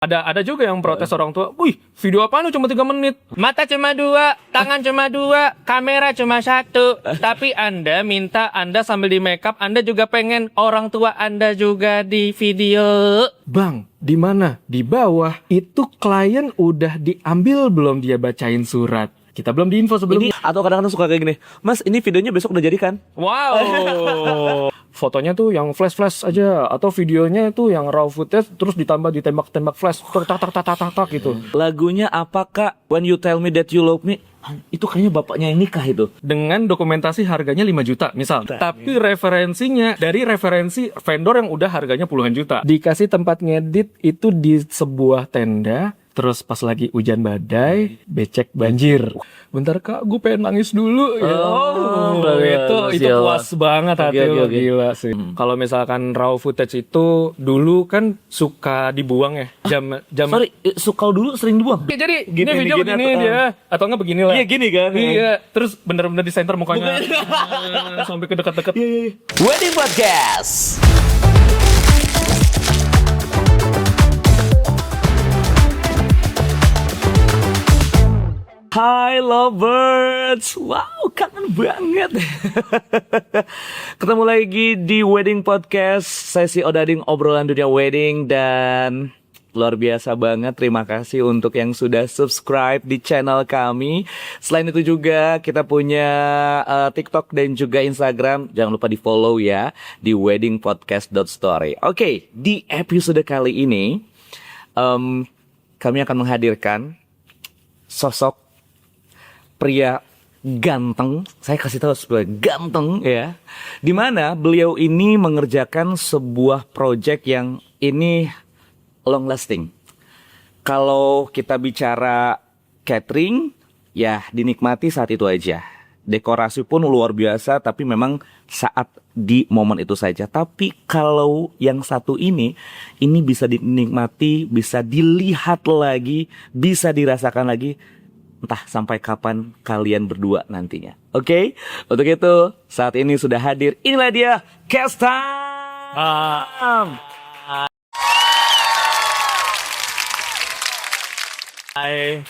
Ada juga yang protes orang tua, wih video apaan lu cuma 3 menit, mata cuma 2, tangan cuma 2, kamera cuma 1, tapi Anda minta Anda sambil di make up, Anda juga pengen orang tua Anda juga di video. Bang, di mana? Di bawah. Itu klien udah diambil belum dia bacain surat? Kita belum diinfo sebelumnya. Ini atau kadang-kadang suka kayak gini, Mas ini videonya besok udah jadi kan? Wow. Fotonya tuh yang flash aja, atau videonya tuh yang raw footage terus ditambah ditembak flash tak gitu. Lagunya apakah When You Tell Me That You Love Me? Itu kayaknya bapaknya yang nikah itu. Dengan dokumentasi harganya 5 juta misal. Tapi referensinya dari referensi vendor yang udah harganya puluhan juta. Dikasih tempat ngedit itu di sebuah tenda. Terus pas lagi hujan badai, becek banjir. Bentar kak, gue pengen nangis dulu. Itu puas banget hati lo, gila sih. Kalau misalkan raw footage itu dulu kan suka dibuang ya. Sorry, suka dulu sering dibuang. Jadi ini video begini dia, atau enggak begini lah. Iya gini kan. Iya, terus bener-bener di center mukanya. Sampai ke dekat-dekat. Wedding Podcast. Hai lovebirds, wow kangen banget. Ketemu lagi di Wedding Podcast, sesi Odading obrolan dunia wedding. Dan luar biasa banget, terima kasih untuk yang sudah subscribe di channel kami. Selain itu juga kita punya TikTok dan juga Instagram. Jangan lupa di follow ya, di weddingpodcast.story. Oke, di episode kali ini kami akan menghadirkan sosok pria ganteng, saya kasih tahu sebagai ganteng ya, dimana beliau ini mengerjakan sebuah project yang ini long lasting. Kalau kita bicara catering, ya dinikmati saat itu aja. Dekorasi pun luar biasa, tapi memang saat di momen itu saja. Tapi kalau yang satu ini bisa dinikmati, bisa dilihat lagi, bisa dirasakan lagi. Entah sampai kapan kalian berdua nantinya. Oke? Untuk itu saat ini sudah hadir. Inilah dia Kestam. Hai.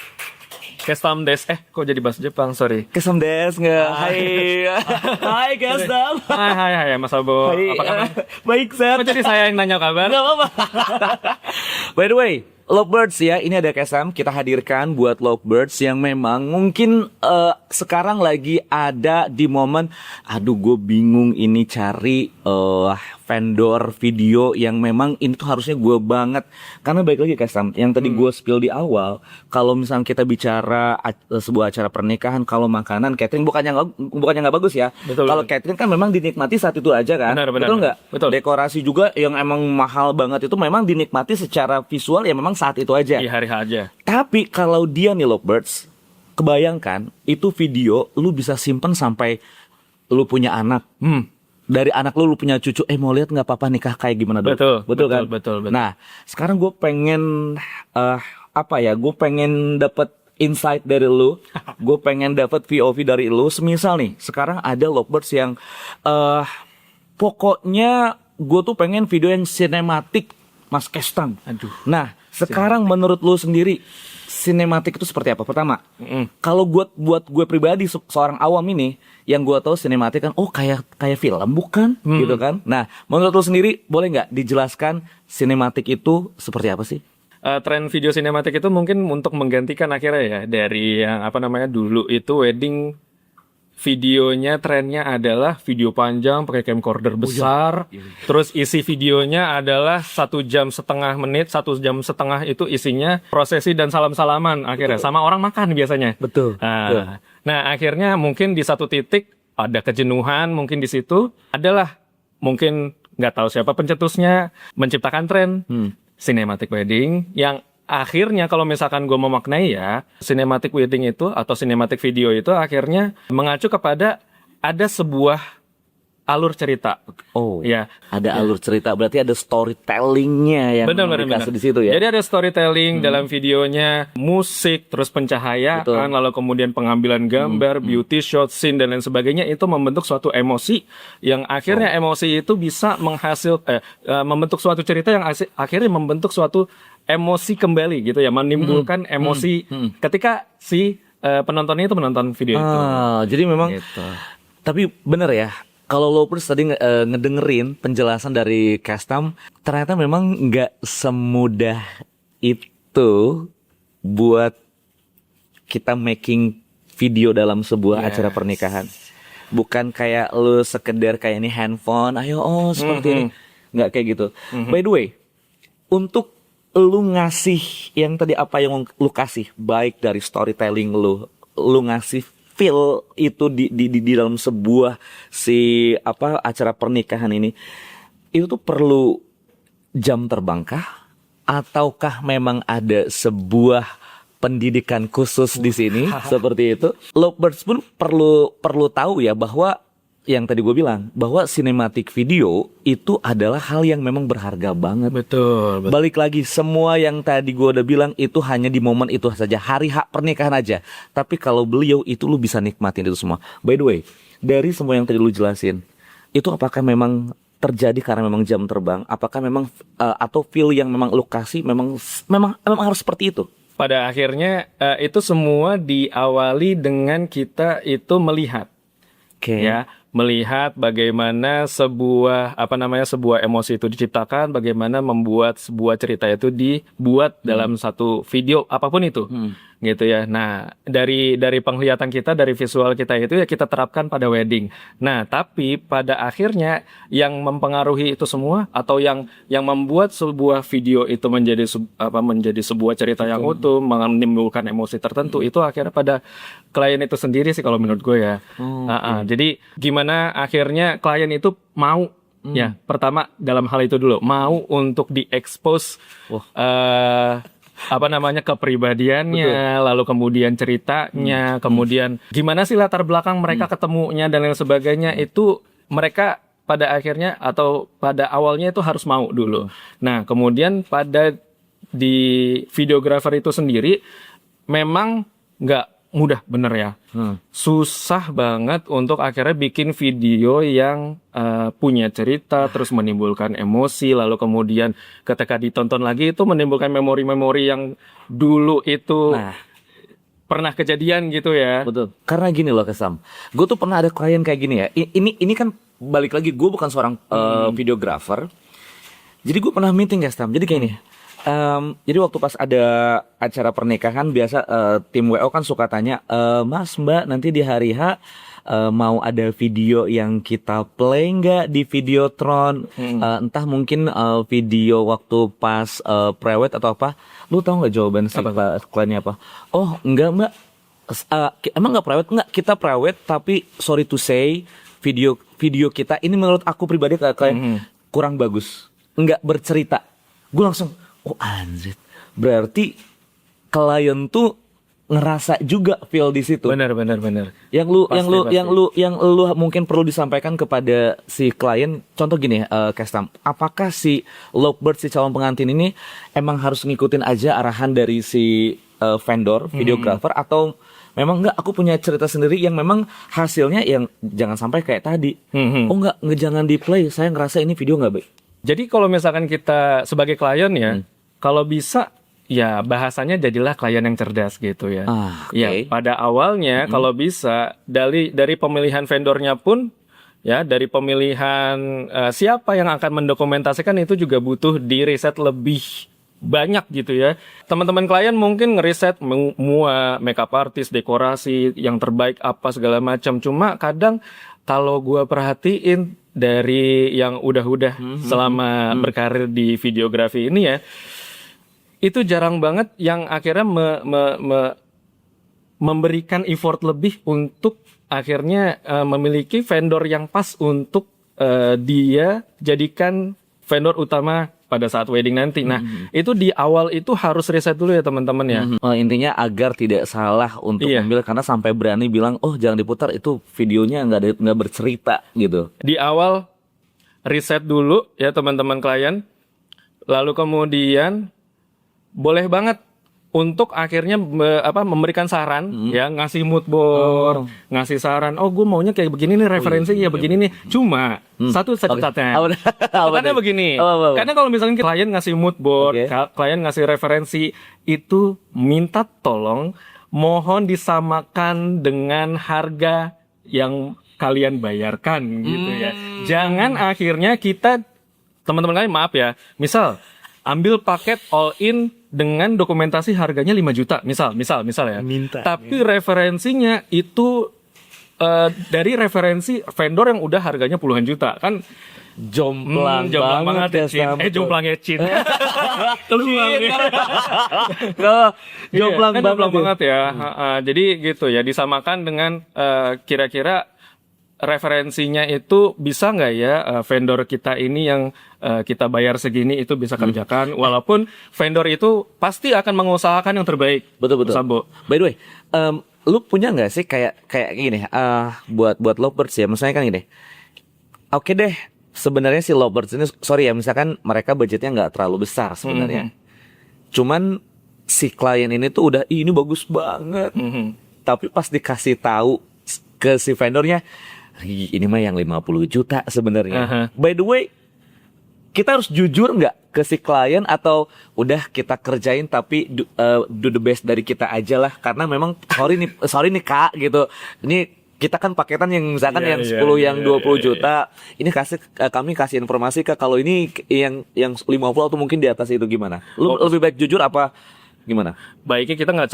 Kestam des. Kok jadi bahasa Jepang? Sorry. Kestam des nggak? Hai. Hai Kestam. Hai Mas Abo. Apa kabar? Baik, Sir. Kok jadi saya yang nanya kabar? Nggak apa-apa. By the way, Lovebirds ya, ini ada Kesam kita hadirkan buat Lovebirds yang memang mungkin sekarang lagi ada di momen, aduh gue bingung ini cari vendor video yang memang ini tuh harusnya gue banget. Karena baik lagi Kesam, yang tadi gue spill di awal, kalau misalnya kita bicara sebuah acara pernikahan, kalau makanan catering bukannya nggak bagus ya. Kalau catering kan memang dinikmati saat itu aja kan. Betul nggak? Betul. Dekorasi juga yang emang mahal banget itu memang dinikmati secara visual ya memang saat itu aja. Di hari aja. Tapi kalau dia nih Lovebirds, kebayangkan itu video lu bisa simpen sampai lu punya anak. Dari anak lu punya cucu, mau lihat nggak papa nikah kayak gimana dulu? Betul kan? Betul. Nah, sekarang gue pengen gue pengen dapat insight dari lu. Gue pengen dapat POV dari lu. Semisal nih, sekarang ada Lovebirds yang pokoknya gue tuh pengen video yang sinematik Mas Kestam. Aduh. Nah, sekarang menurut lu sendiri sinematik itu seperti apa? Pertama, kalau buat gue pribadi seorang awam ini, yang gue tahu sinematik kan, kayak film bukan, gitu kan? Nah, menurut lu sendiri boleh nggak dijelaskan sinematik itu seperti apa sih? Tren video sinematik itu mungkin untuk menggantikan akhirnya ya dari yang dulu itu wedding. Videonya trennya adalah video panjang pakai camcorder besar. Terus isi videonya adalah 1,5 jam, 1,5 jam itu isinya prosesi dan salam-salaman akhirnya. Sama orang makan biasanya. Betul. Nah akhirnya mungkin di satu titik ada kejenuhan, mungkin di situ adalah mungkin nggak tahu siapa pencetusnya menciptakan tren cinematic wedding yang akhirnya kalau misalkan gue memaknai ya, cinematic wedding itu atau cinematic video itu akhirnya mengacu kepada ada sebuah alur cerita. Oh, Ya, ada alur cerita, berarti ada storytellingnya yang benar. dikasih di situ ya. Jadi ada storytelling dalam videonya, musik, terus pencahayaan, Betul. lalu kemudian pengambilan gambar, beauty shot, scene dan lain sebagainya, itu membentuk suatu emosi yang akhirnya emosi itu bisa membentuk suatu cerita yang akhirnya membentuk suatu emosi kembali gitu ya, menimbulkan emosi ketika si penontonnya itu menonton video itu. Jadi memang, Gitu. tapi bener ya. Kalau Lovebirds tadi ngedengerin penjelasan dari Castam, ternyata memang nggak semudah itu buat kita making video dalam sebuah acara pernikahan. Bukan kayak lu sekedar kayak ini handphone, ayo seperti ini. Nggak kayak gitu. By the way, untuk lu ngasih yang tadi apa yang lu kasih, baik dari storytelling lu ngasih feel itu di dalam sebuah acara pernikahan ini, itu tuh perlu jam terbang kah? Ataukah memang ada sebuah pendidikan khusus di sini seperti itu? Lovebirds pun perlu tahu ya bahwa yang tadi gue bilang bahwa cinematic video itu adalah hal yang memang berharga banget. Betul. Balik lagi, semua yang tadi gue udah bilang itu hanya di momen itu saja, hari hak pernikahan aja. Tapi kalau beliau itu lu bisa nikmatin itu semua. By the way, dari semua yang tadi lu jelasin, itu apakah memang terjadi karena memang jam terbang? Apakah memang atau feel yang memang lu kasih memang harus seperti itu? Pada akhirnya itu semua diawali dengan kita itu melihat. Ya, melihat bagaimana sebuah emosi itu diciptakan, bagaimana membuat sebuah cerita itu dibuat dalam satu video apapun itu. Gitu ya. Nah, dari penglihatan kita, dari visual kita itu ya kita terapkan pada wedding. Nah, tapi pada akhirnya yang mempengaruhi itu semua atau yang membuat sebuah video itu menjadi sebuah cerita yang utuh, menimbulkan emosi tertentu, itu akhirnya pada klien itu sendiri sih kalau menurut gue ya. Jadi gimana akhirnya klien itu mau ya, pertama dalam hal itu dulu mau untuk diekspos kepribadiannya, lalu kemudian ceritanya, kemudian gimana sih latar belakang mereka ketemunya dan lain sebagainya, itu mereka pada akhirnya atau pada awalnya itu harus mau dulu. Nah, kemudian di videographer itu sendiri memang nggak mudah, bener ya. Susah banget untuk akhirnya bikin video yang punya cerita, terus menimbulkan emosi, lalu kemudian ketika ditonton lagi itu menimbulkan memori-memori yang dulu itu pernah kejadian gitu ya. Betul. Karena gini loh Kesam, gue tuh pernah ada klien kayak gini ya. Ini kan balik lagi, gue bukan seorang videographer. Jadi gue pernah meeting Kesam. Jadi kayak ini. Jadi waktu pas ada acara pernikahan biasa tim WO kan suka tanya, Mas Mbak nanti di hari H mau ada video yang kita play nggak di Videotron, entah mungkin video waktu pas prewed atau apa. Lu tahu nggak jawaban si kliennya apa? Oh enggak Mbak, emang nggak prewed? Nggak, kita prewed tapi sorry to say video kita ini menurut aku pribadi kayak kurang bagus, nggak bercerita. Gue langsung oh anjir, berarti klien tuh ngerasa juga feel di situ. Benar. Yang lu mungkin perlu disampaikan kepada si klien. Contoh gini, Castam, apakah si Lovebirds, si calon pengantin ini emang harus ngikutin aja arahan dari si vendor, videographer, atau memang enggak, aku punya cerita sendiri yang memang hasilnya yang jangan sampai kayak tadi. Oh enggak, jangan di play, saya ngerasa ini video nggak baik. Jadi kalau misalkan kita sebagai klien ya, kalau bisa ya bahasanya jadilah klien yang cerdas gitu ya. Ya, pada awalnya kalau bisa dari pemilihan vendornya pun ya, dari pemilihan siapa yang akan mendokumentasikan itu juga butuh di riset lebih banyak gitu ya. Teman-teman klien mungkin ngeriset makeup artist, dekorasi yang terbaik apa segala macam. Cuma kadang kalau gua perhatiin dari yang udah selama berkarir di videografi ini ya, itu jarang banget yang akhirnya memberikan effort lebih untuk akhirnya memiliki vendor yang pas untuk dia jadikan vendor utama pada saat wedding nanti. Nah, itu di awal itu harus riset dulu ya teman-teman ya. Intinya agar tidak salah untuk Iya. memilih, karena sampai berani bilang, oh jangan diputar, itu videonya nggak bercerita gitu. Di awal riset dulu ya teman-teman klien. Lalu kemudian boleh banget untuk akhirnya memberikan saran ya, ngasih mood board, ngasih saran. Oh, gue maunya kayak begini nih referensi ya begini nih. Cuma satu catatannya. Catatannya begini. Karena kalau misalnya klien ngasih mood board, klien ngasih referensi, itu minta tolong mohon disamakan dengan harga yang kalian bayarkan gitu ya. Jangan akhirnya kita, teman-teman kalian maaf ya, misal ambil paket all in dengan dokumentasi harganya 5 juta, misal ya. Tapi referensinya itu dari referensi vendor yang udah harganya puluhan juta, kan Jomplang banget ya, Cin. Jomplangnya Cin. Keluar ya. Jomplang Iya, kan jomplang banget ya. Jadi gitu ya, disamakan dengan kira-kira referensinya itu bisa nggak ya vendor kita ini yang kita bayar segini itu bisa kerjakan, walaupun vendor itu pasti akan mengusahakan yang terbaik. Betul. Sambo. By the way, lu punya nggak sih kayak gini, buat lovebirds ya, misalnya kan gini. Oke deh, sebenarnya si lovebirds ini, sorry ya, misalkan mereka budgetnya nggak terlalu besar sebenarnya. Cuman si klien ini tuh udah, ini bagus banget. Tapi pas dikasih tahu ke si vendornya, ini mah yang 50 juta sebenarnya. By the way, kita harus jujur nggak ke si klien, atau udah kita kerjain tapi do the best dari kita aja lah, karena memang sorry nih kak gitu. Ini kita kan paketan yang misalkan yang 10 yang 20 juta. Ini kami kasih informasi kak, kalau ini yang 50 atau mungkin di atas itu gimana? Lu lebih baik jujur apa gimana? Baiknya kita nggak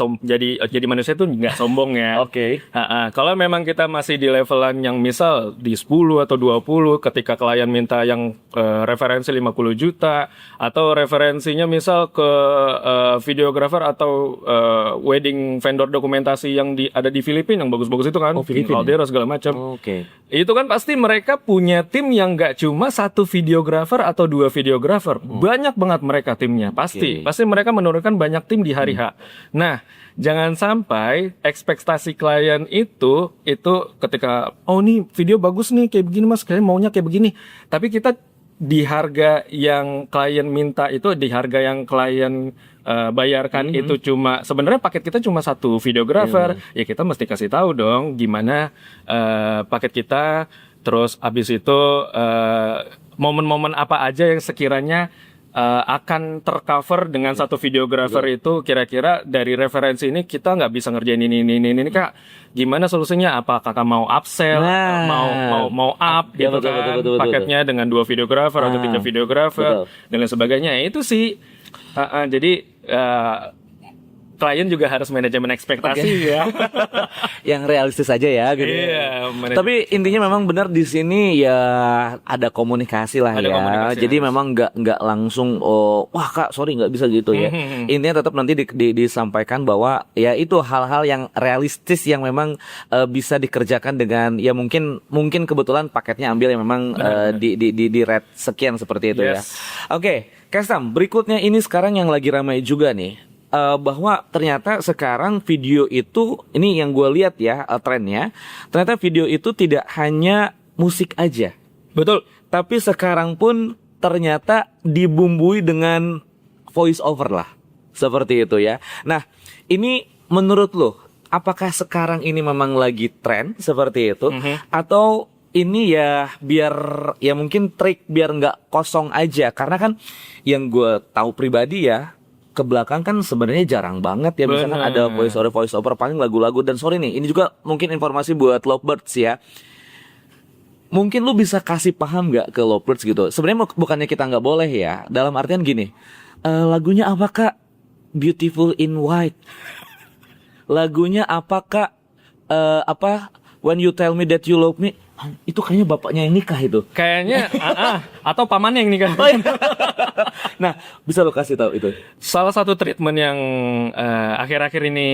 jadi manusia itu nggak sombong ya. Oke. Kalau memang kita masih di levelan yang misal di 10 atau 20, ketika klien minta yang referensi 50 juta atau referensinya misal ke videographer atau wedding vendor dokumentasi yang ada di Filipina yang bagus-bagus itu kan, Caldera segala macam. Itu kan pasti mereka punya tim yang nggak cuma satu videographer atau 2 videographer. Banyak banget mereka timnya, pasti mereka menurunkan banyak tim di hari H. Nah, jangan sampai ekspektasi klien itu ketika, oh nih video bagus nih kayak begini mas, kalian maunya kayak begini. Tapi kita di harga yang klien minta itu, di harga yang klien bayarkan itu cuma, sebenarnya paket kita cuma satu videographer. Ya kita mesti kasih tahu dong gimana paket kita. Terus abis itu momen-momen apa aja yang sekiranya akan tercover dengan satu videographer itu. Kira-kira dari referensi ini kita nggak bisa ngerjain ini kak, gimana solusinya? Apa kakak mau upsell, mau up gitu kan, paketnya dengan 2 videographer atau 3 videographer dan lain sebagainya. Itu sih jadi klien juga harus manajemen ekspektasi ya. Yang realistis aja ya gitu. Iya, tapi intinya memang benar di sini ya, ada komunikasi lah ya. Komunikasi jadi memang nggak langsung wah kak sorry nggak bisa gitu ya. Intinya tetap nanti disampaikan bahwa ya itu hal-hal yang realistis yang memang bisa dikerjakan dengan ya mungkin kebetulan paketnya ambil yang memang di rate sekian seperti itu ya. Oke, Kestam, berikutnya ini sekarang yang lagi ramai juga nih. Bahwa ternyata sekarang video itu, ini yang gue lihat ya trennya, ternyata video itu tidak hanya musik aja. Betul. Tapi sekarang pun ternyata dibumbui dengan voice over lah, seperti itu ya. Nah ini menurut lo, apakah sekarang ini memang lagi tren seperti itu, atau ini ya biar ya mungkin trik biar nggak kosong aja? Karena kan yang gue tahu pribadi ya, ke belakang kan sebenarnya jarang banget ya, misalkan ada voice over paling lagu-lagu. Dan sorry nih, ini juga mungkin informasi buat lovebirds ya. Mungkin lu bisa kasih paham nggak ke lovebirds gitu. Sebenarnya bukannya kita nggak boleh ya, dalam artian gini, lagunya apa kak? Beautiful in White. Lagunya apa kak? When You Tell Me That You Love Me. Itu kayaknya bapaknya yang nikah itu. Kayaknya atau pamannya yang nikah. Nah, bisa lo kasih tahu itu. Salah satu treatment yang akhir-akhir ini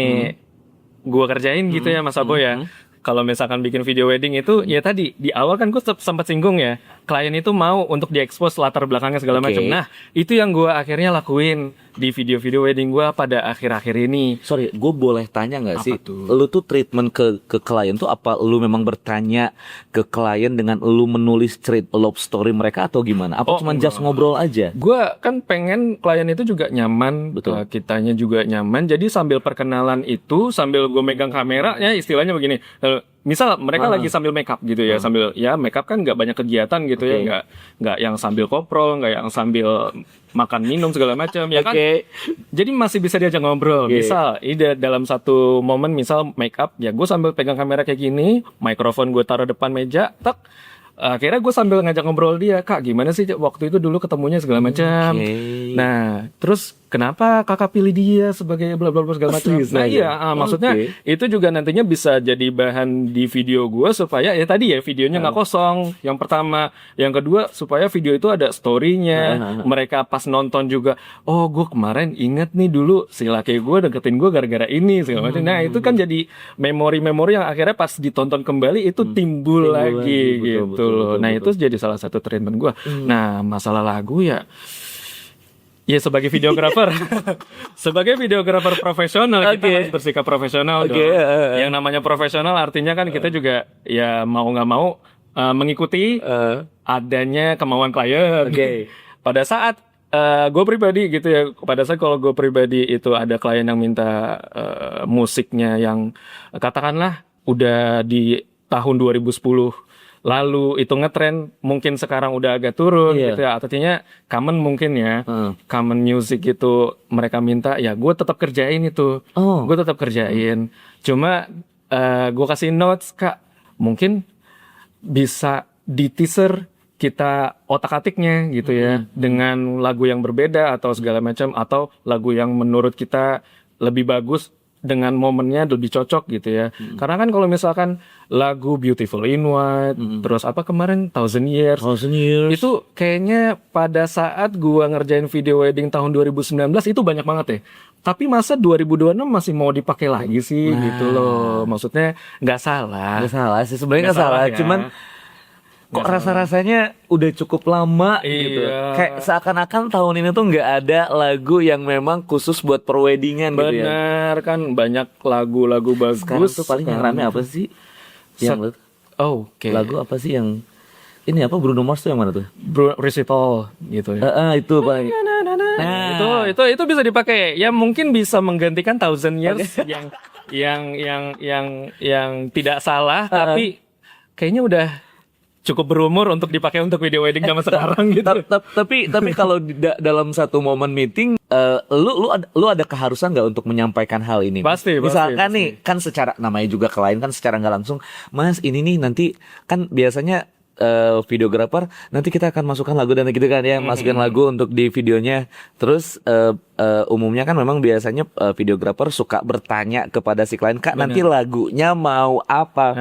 gua kerjain gitu ya Mas Abo ya. kalau misalkan bikin video wedding itu ya tadi di awal kan gue sempat singgung ya, klien itu mau untuk diekspos latar belakangnya segala Oke. macam. Nah, itu yang gue akhirnya lakuin di video-video wedding gue pada akhir-akhir ini. Sorry, gue boleh tanya nggak Apa sih, tuh? lu tuh treatment ke klien tuh apa lu memang bertanya ke klien dengan lu menulis love story mereka atau gimana? Apa Oh, cuma enggak. just ngobrol aja? Gue kan pengen klien itu juga nyaman, Betul. kitanya juga nyaman. Jadi sambil perkenalan itu, sambil gue megang kamera, ya istilahnya begini. Misal mereka lagi sambil make up gitu ya, sambil ya make up kan nggak banyak kegiatan gitu ya, Oke. nggak yang sambil koprol, nggak yang sambil makan minum segala macam ya kan. Oke. Jadi masih bisa diajak ngobrol. Oke. Misal ini dalam satu momen, misal make up, ya gue sambil pegang kamera kayak gini, mikrofon gue taruh depan meja, tak. Akhirnya gue sambil ngajak ngobrol dia, Kak gimana sih waktu itu dulu ketemunya segala macam. Oke. Nah, terus kenapa kakak pilih dia sebagai bla bla bla segala macam. Serius Nah aja? iya, maksudnya Oke. itu juga nantinya bisa jadi bahan di video gue supaya ya tadi ya videonya nggak kosong. Yang pertama, yang kedua supaya video itu ada storynya. Mereka pas nonton juga, oh gue kemarin inget nih dulu si laki gue deketin gue gara-gara ini segala macam. Nah itu kan jadi memori-memori yang akhirnya pas ditonton kembali itu timbul lagi betul, gitu betul, loh. betul, Nah betul. itu jadi salah satu treatment gue. Nah masalah lagu ya. Ya sebagai videografer, sebagai videografer profesional kita Oke. harus bersikap profesional Oke, dong. Yang namanya profesional artinya kan kita juga ya mau nggak mau mengikuti adanya kemauan klien. Oke. Pada saat gue pribadi gitu ya, pada saat kalau gue pribadi itu ada klien yang minta musiknya yang katakanlah udah di tahun 2010 lalu itu ngetren, mungkin sekarang udah agak turun Iya. gitu ya. Artinya common mungkin ya. Common music itu mereka minta, ya gue tetap kerjain itu. Oh. Gue tetap kerjain. Cuma gue kasih notes, Kak, mungkin bisa di teaser kita otak-atiknya gitu ya, dengan lagu yang berbeda atau segala macam, atau lagu yang menurut kita lebih bagus dengan momennya lebih cocok gitu ya. Karena kan kalau misalkan lagu Beautiful in White, terus apa kemarin Thousand Years, 1000 years. itu kayaknya pada saat gua ngerjain video wedding tahun 2019 itu banyak banget ya. Tapi masa 2026 masih mau dipakai lagi sih gitu loh. Maksudnya nggak salah. Nggak salah sih, sebenarnya Nggak nggak salah, ya. cuman kok rasa-rasanya udah cukup lama gitu. Iya. Kayak seakan-akan tahun ini tuh nggak ada lagu yang memang khusus buat perweddingan gitu ya. Benar kan banyak lagu-lagu bagus. Sekarang tuh paling yang rame apa sih? Yang Oh, oke. lagu apa sih yang ini apa Bruno Mars tuh yang mana tuh? Recital gitu ya. Itu paling. Nah, itu bisa dipakai. Ya mungkin bisa menggantikan Thousand Years yang tidak salah, tapi kayaknya udah cukup berumur untuk dipakai untuk video wedding zaman sekarang gitu. Tapi kalau dalam satu momen meeting, lu ada keharusan nggak untuk menyampaikan hal ini? Pasti, Misalkan pasti. nih, kan secara namanya juga klien kan secara nggak langsung, Mas ini nih nanti kan biasanya videografer nanti kita akan masukkan lagu dan gitu kan ya, masukin lagu untuk di videonya. Terus umumnya kan memang biasanya videografer suka bertanya kepada si klien, Kak nanti lagunya mau apa?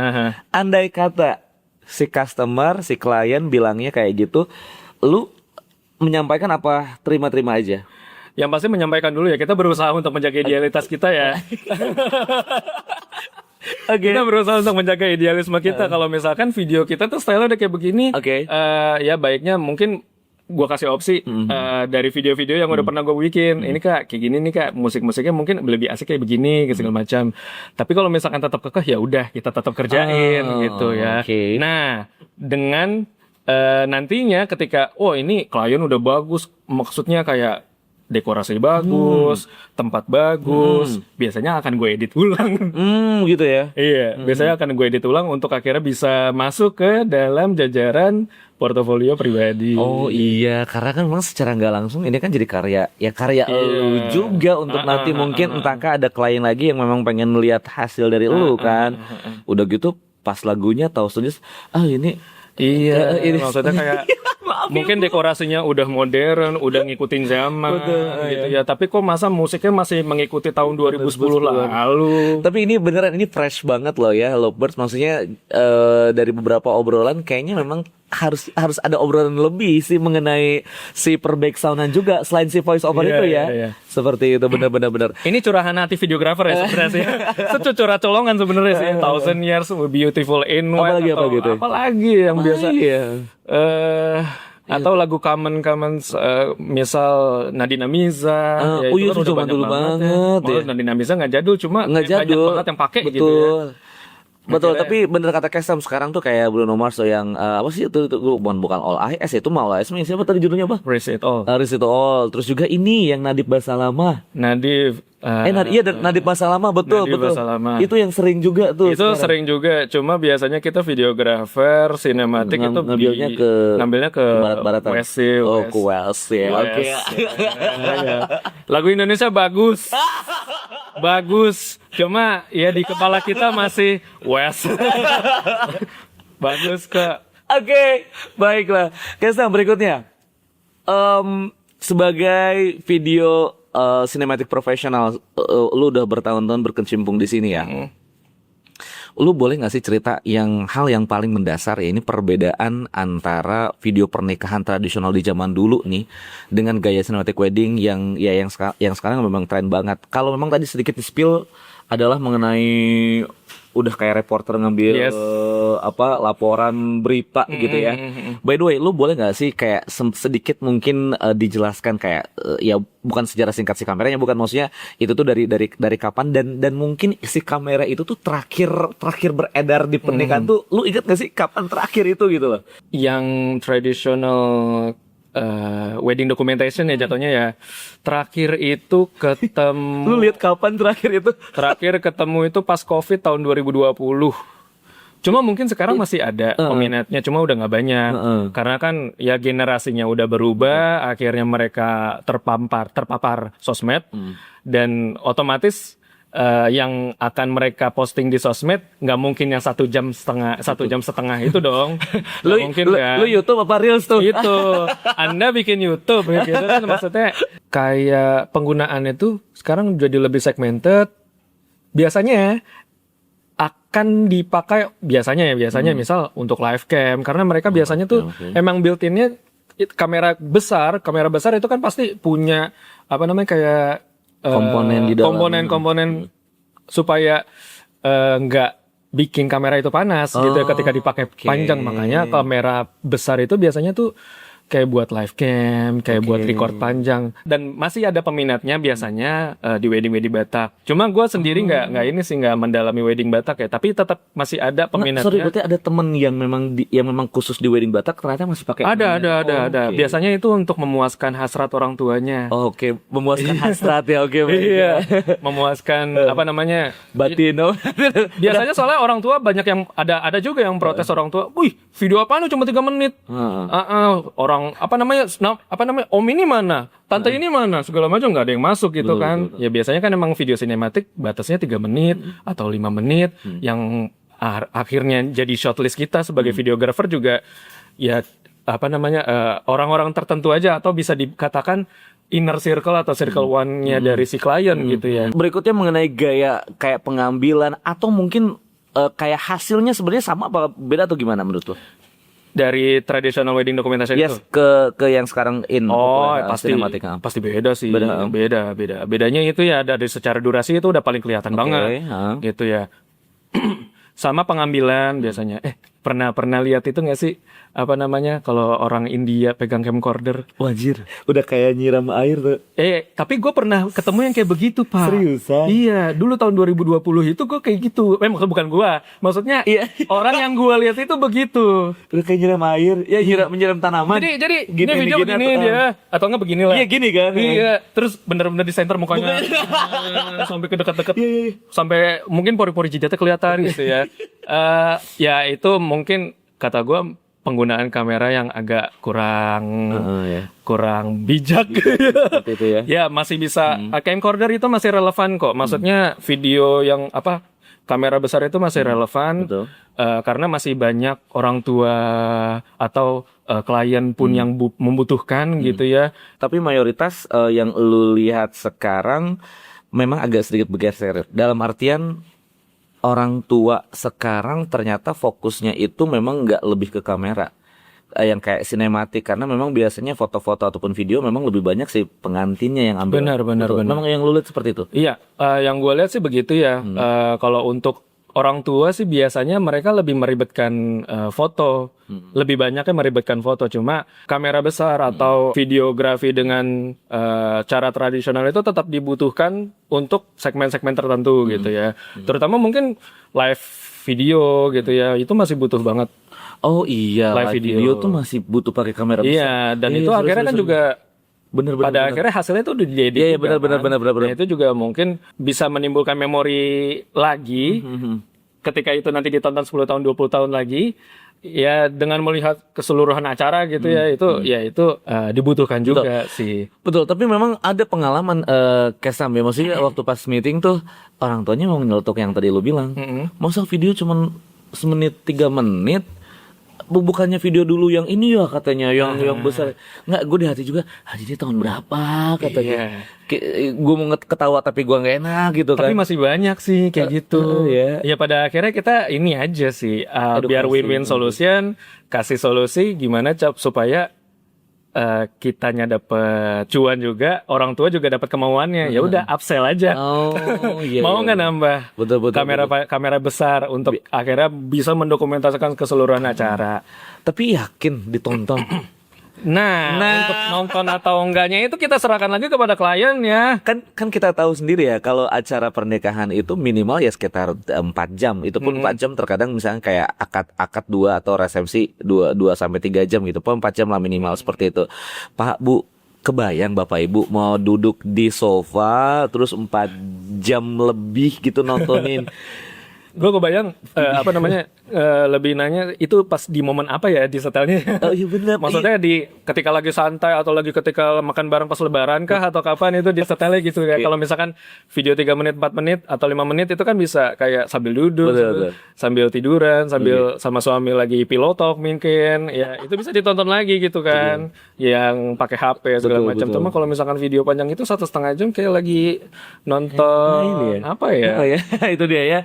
Andai kata si customer, si klien bilangnya kayak gitu, lu menyampaikan apa terima-terima aja? Yang pasti menyampaikan dulu ya, kita berusaha untuk menjaga idealitas kita ya. Kita berusaha untuk menjaga idealisme kita. Kalau misalkan video kita tuh style udah kayak begini, Oke. ya baiknya mungkin gua kasih opsi dari video-video yang udah pernah gue bikin. Ini Kak, kayak gini nih Kak, musik-musiknya mungkin lebih asik kayak begini, segala macam. Tapi kalau misalkan tetap kekeh, ya udah kita tetap kerjain gitu ya. oke. Nah, dengan nantinya ketika ini klien udah bagus, maksudnya kayak dekorasi bagus, tempat bagus, biasanya akan gue edit ulang. Gitu ya. Iya, biasanya akan gue edit ulang untuk akhirnya bisa masuk ke dalam jajaran portofolio pribadi. Oh iya, karena kan memang secara nggak langsung ini kan jadi karya lu juga untuk nanti mungkin entahkah ada klien lagi yang memang pengen lihat hasil dari lu kan. Udah gitu pas lagunya tahu sendiri, ini Iya, ini maksudnya kayak mungkin dekorasinya udah modern, udah ngikutin zaman gitu ya. Tapi kok masa musiknya masih mengikuti tahun 2010 lalu? Tapi ini beneran ini fresh banget loh ya, Lovebirds. Maksudnya dari beberapa obrolan kayaknya memang harus ada obrolan lebih sih mengenai si per backsoundan juga selain si voice over Iya, itu ya. iya. Seperti itu benar-benar. Ini curahan hati videografer ya sebenarnya sih. Itu curah colongan sebenarnya sih. Thousand Years Beautiful in White Apalagi, atau apa gitu? apalagi yang biasa. Iya. Atau lagu common misal Nadine Amiza. Oh itu iya, kan itu udah zaman banyak dulu banget. banget Ya. ya. Nadine Amiza nggak jadul, cuma Nggak banyak jadul. banget yang pakai Betul. gitu ya. Betul, Akhirnya- tapi bener kata Kesam sekarang tuh kayak Bruno Mars tuh yang apa sih itu bukan All Eyes itu mah All Eyes nih, siapa tadi judulnya apa? Raise It All. Aris itu All. Terus juga ini yang Nadib Basalamah. Nadif. Nadib Basalamah betul Nadib betul. Basalamah. Itu yang sering juga tuh. Itu sekarang. sering juga, cuma biasanya kita videografer, sinematik itu ngambilnya ke barat-baratan. WC, Oh, ke WC. Oke. Ya. Lagu Indonesia bagus. Bagus. Cuma ya di kepala kita masih West. Bagus kok. Oke, baiklah. Kesam berikutnya. Sebagai video cinematic profesional, lu udah bertahun-tahun berkecimpung di sini ya. Lu boleh nggak sih cerita hal yang paling mendasar ya ini perbedaan antara video pernikahan tradisional di zaman dulu nih dengan gaya cinematic wedding yang sekarang memang tren banget. Kalau memang tadi sedikit di-spill adalah mengenai udah kayak reporter ngambil Yes. laporan berita gitu ya. By the way, lu boleh nggak sih kayak sedikit mungkin dijelaskan kayak ya bukan sejarah singkat si kameranya, bukan maksudnya itu tuh dari kapan dan mungkin si kamera itu tuh terakhir beredar di pernikahan tuh lu ingat nggak sih kapan terakhir itu gitu loh? Yang traditional wedding documentation ya jatuhnya ya. Terakhir itu ketemu. Lu lihat kapan terakhir itu? Terakhir ketemu itu pas COVID tahun 2020. Cuma mungkin sekarang masih ada peminatnya, cuma udah nggak banyak. Karena kan ya generasinya udah berubah, akhirnya mereka terpapar sosmed, dan otomatis yang akan mereka posting di sosmed nggak mungkin yang 1 jam setengah itu dong. Nggak mungkin kan. Lu YouTube apa Reels tuh? Itu Anda bikin YouTube gitu kan, maksudnya kayak penggunaannya tuh sekarang jadi lebih segmented. Biasanya akan dipakai biasanya misal untuk live cam, karena mereka biasanya tuh emang built-innya kamera besar itu kan pasti punya apa namanya kayak Komponen di dalam. komponen supaya nggak bikin kamera itu panas gitu ya ketika dipakai panjang. Makanya kamera besar itu biasanya tuh kayak buat live cam, kayak buat record panjang, dan masih ada peminatnya biasanya di wedding Batak. Cuma gue sendiri nggak mendalami wedding Batak ya, tapi tetap masih ada peminatnya. Sorry, berarti ada temen yang memang khusus di wedding Batak ternyata masih pakai. Ada. Biasanya itu untuk memuaskan hasrat orang tuanya. Oke, memuaskan hasrat ya. Oke, Iya, memuaskan apa namanya batin. biasanya soalnya orang tua banyak yang ada juga yang protes orang tua. Wih, video apaan lu cuma 3 menit? Orang apa namanya om ini mana, tante ini mana, segala macam nggak ada yang masuk gitu kan. Ya biasanya kan emang video sinematik batasnya 3 menit atau 5 menit yang akhirnya jadi shortlist kita sebagai videographer juga ya apa namanya orang-orang tertentu aja atau bisa dikatakan inner circle atau circle one-nya dari si klien gitu ya. Berikutnya mengenai gaya kayak pengambilan atau mungkin kayak hasilnya sebenarnya sama apa beda atau gimana menurut lo? Dari traditional wedding documentation itu. Ke yang sekarang Pasti beda sih. Beda. Bedanya itu ya dari secara durasi itu udah paling kelihatan banget. Gitu ya. Sama pengambilan biasanya. Pernah lihat itu nggak sih apa namanya kalau orang India pegang camcorder? Wajir, udah kayak nyiram air tuh. Tapi gue pernah ketemu yang kayak begitu, Pak. Seriusan? Iya, dulu tahun 2020 itu gue kayak gitu. Maksudnya bukan gue, maksudnya orang yang gue lihat itu begitu. Udah kayak nyiram air, ya menyiram tanaman. Jadi ini video begini dia, atau enggak begini lah. Iya gini kan? Iya, terus bener-bener di center mukanya sampai ke dekat-dekat, sampai mungkin pori-pori jidatnya kelihatan gitu ya. Ya itu mungkin kata gue penggunaan kamera yang agak kurang bijak. Seperti itu ya. Ya masih bisa camcorder itu masih relevan kok. Maksudnya video yang kamera besar itu masih relevan. Karena masih banyak orang tua atau klien pun yang membutuhkan gitu ya. Tapi mayoritas yang lu lihat sekarang memang agak sedikit bergeser. Dalam artian orang tua sekarang ternyata fokusnya itu memang nggak lebih ke kamera, yang kayak sinematik, karena memang biasanya foto-foto ataupun video memang lebih banyak sih pengantinnya yang ambil. Benar. Memang yang lu lihat seperti itu. Iya, yang gue lihat sih begitu ya. Kalau untuk orang tua sih biasanya mereka lebih meribetkan foto, lebih banyaknya meribetkan foto. Cuma kamera besar atau videografi dengan cara tradisional itu tetap dibutuhkan untuk segmen-segmen tertentu gitu ya. Terutama mungkin live video gitu ya, itu masih butuh banget. Oh iya, live video tuh masih butuh pakai kamera besar. Iya, dan itu akhirnya kan juga bener. akhirnya hasilnya itu udah diedit. Iya, benar. Dan itu juga mungkin bisa menimbulkan memori lagi ketika itu nanti ditonton 10 tahun 20 tahun lagi. Ya dengan melihat keseluruhan acara gitu itu dibutuhkan juga sih. Betul, tapi memang ada pengalaman Kesam ya, maksudnya waktu pas meeting tuh orang tuanya mau nyeletuk yang tadi lu bilang. Masa video cuman semenit 3 menit, bukannya video dulu yang ini ya katanya yang besar. Nggak, gue di hati juga dia tahun berapa katanya. Gue mau ketawa tapi gue nggak enak gitu kan. Tapi masih banyak sih kayak gitu. Ya pada akhirnya kita ini aja sih biar win-win solution, kasih solusi gimana supaya kitanya dapat cuan juga, orang tua juga dapat kemauannya. Ya udah upsell aja. Mau nggak nambah betul, kamera besar untuk akhirnya bisa mendokumentasikan keseluruhan acara. Tapi yakin ditonton. Nah, untuk nonton atau enggaknya itu kita serahkan lagi kepada klien ya. Kan kita tahu sendiri ya, kalau acara pernikahan itu minimal ya sekitar 4 jam. Itu pun 4 jam terkadang misalnya kayak akad 2 atau resepsi 2 sampai 3 jam gitu. Pun 4 jam lah minimal seperti itu. Pak, Bu, kebayang Bapak Ibu mau duduk di sofa terus 4 jam lebih gitu nontonin. Gue kebayang lebih nanya itu pas di momen apa ya di setelnya. Oh iya benar. Maksudnya di ketika lagi santai atau lagi ketika makan bareng pas lebaran kah atau kapan itu di setelnya gitu ya. Kalau misalkan video 3 menit, 4 menit atau 5 menit itu kan bisa kayak sambil duduk, sambil tiduran, sambil sama suami lagi pillow talk mungkin. Ya, itu bisa ditonton lagi gitu kan. Yang pakai HP segala macam. Cuma kalau misalkan video panjang itu 1,5 jam kayak lagi nonton apa ya? Oh ya, itu dia ya.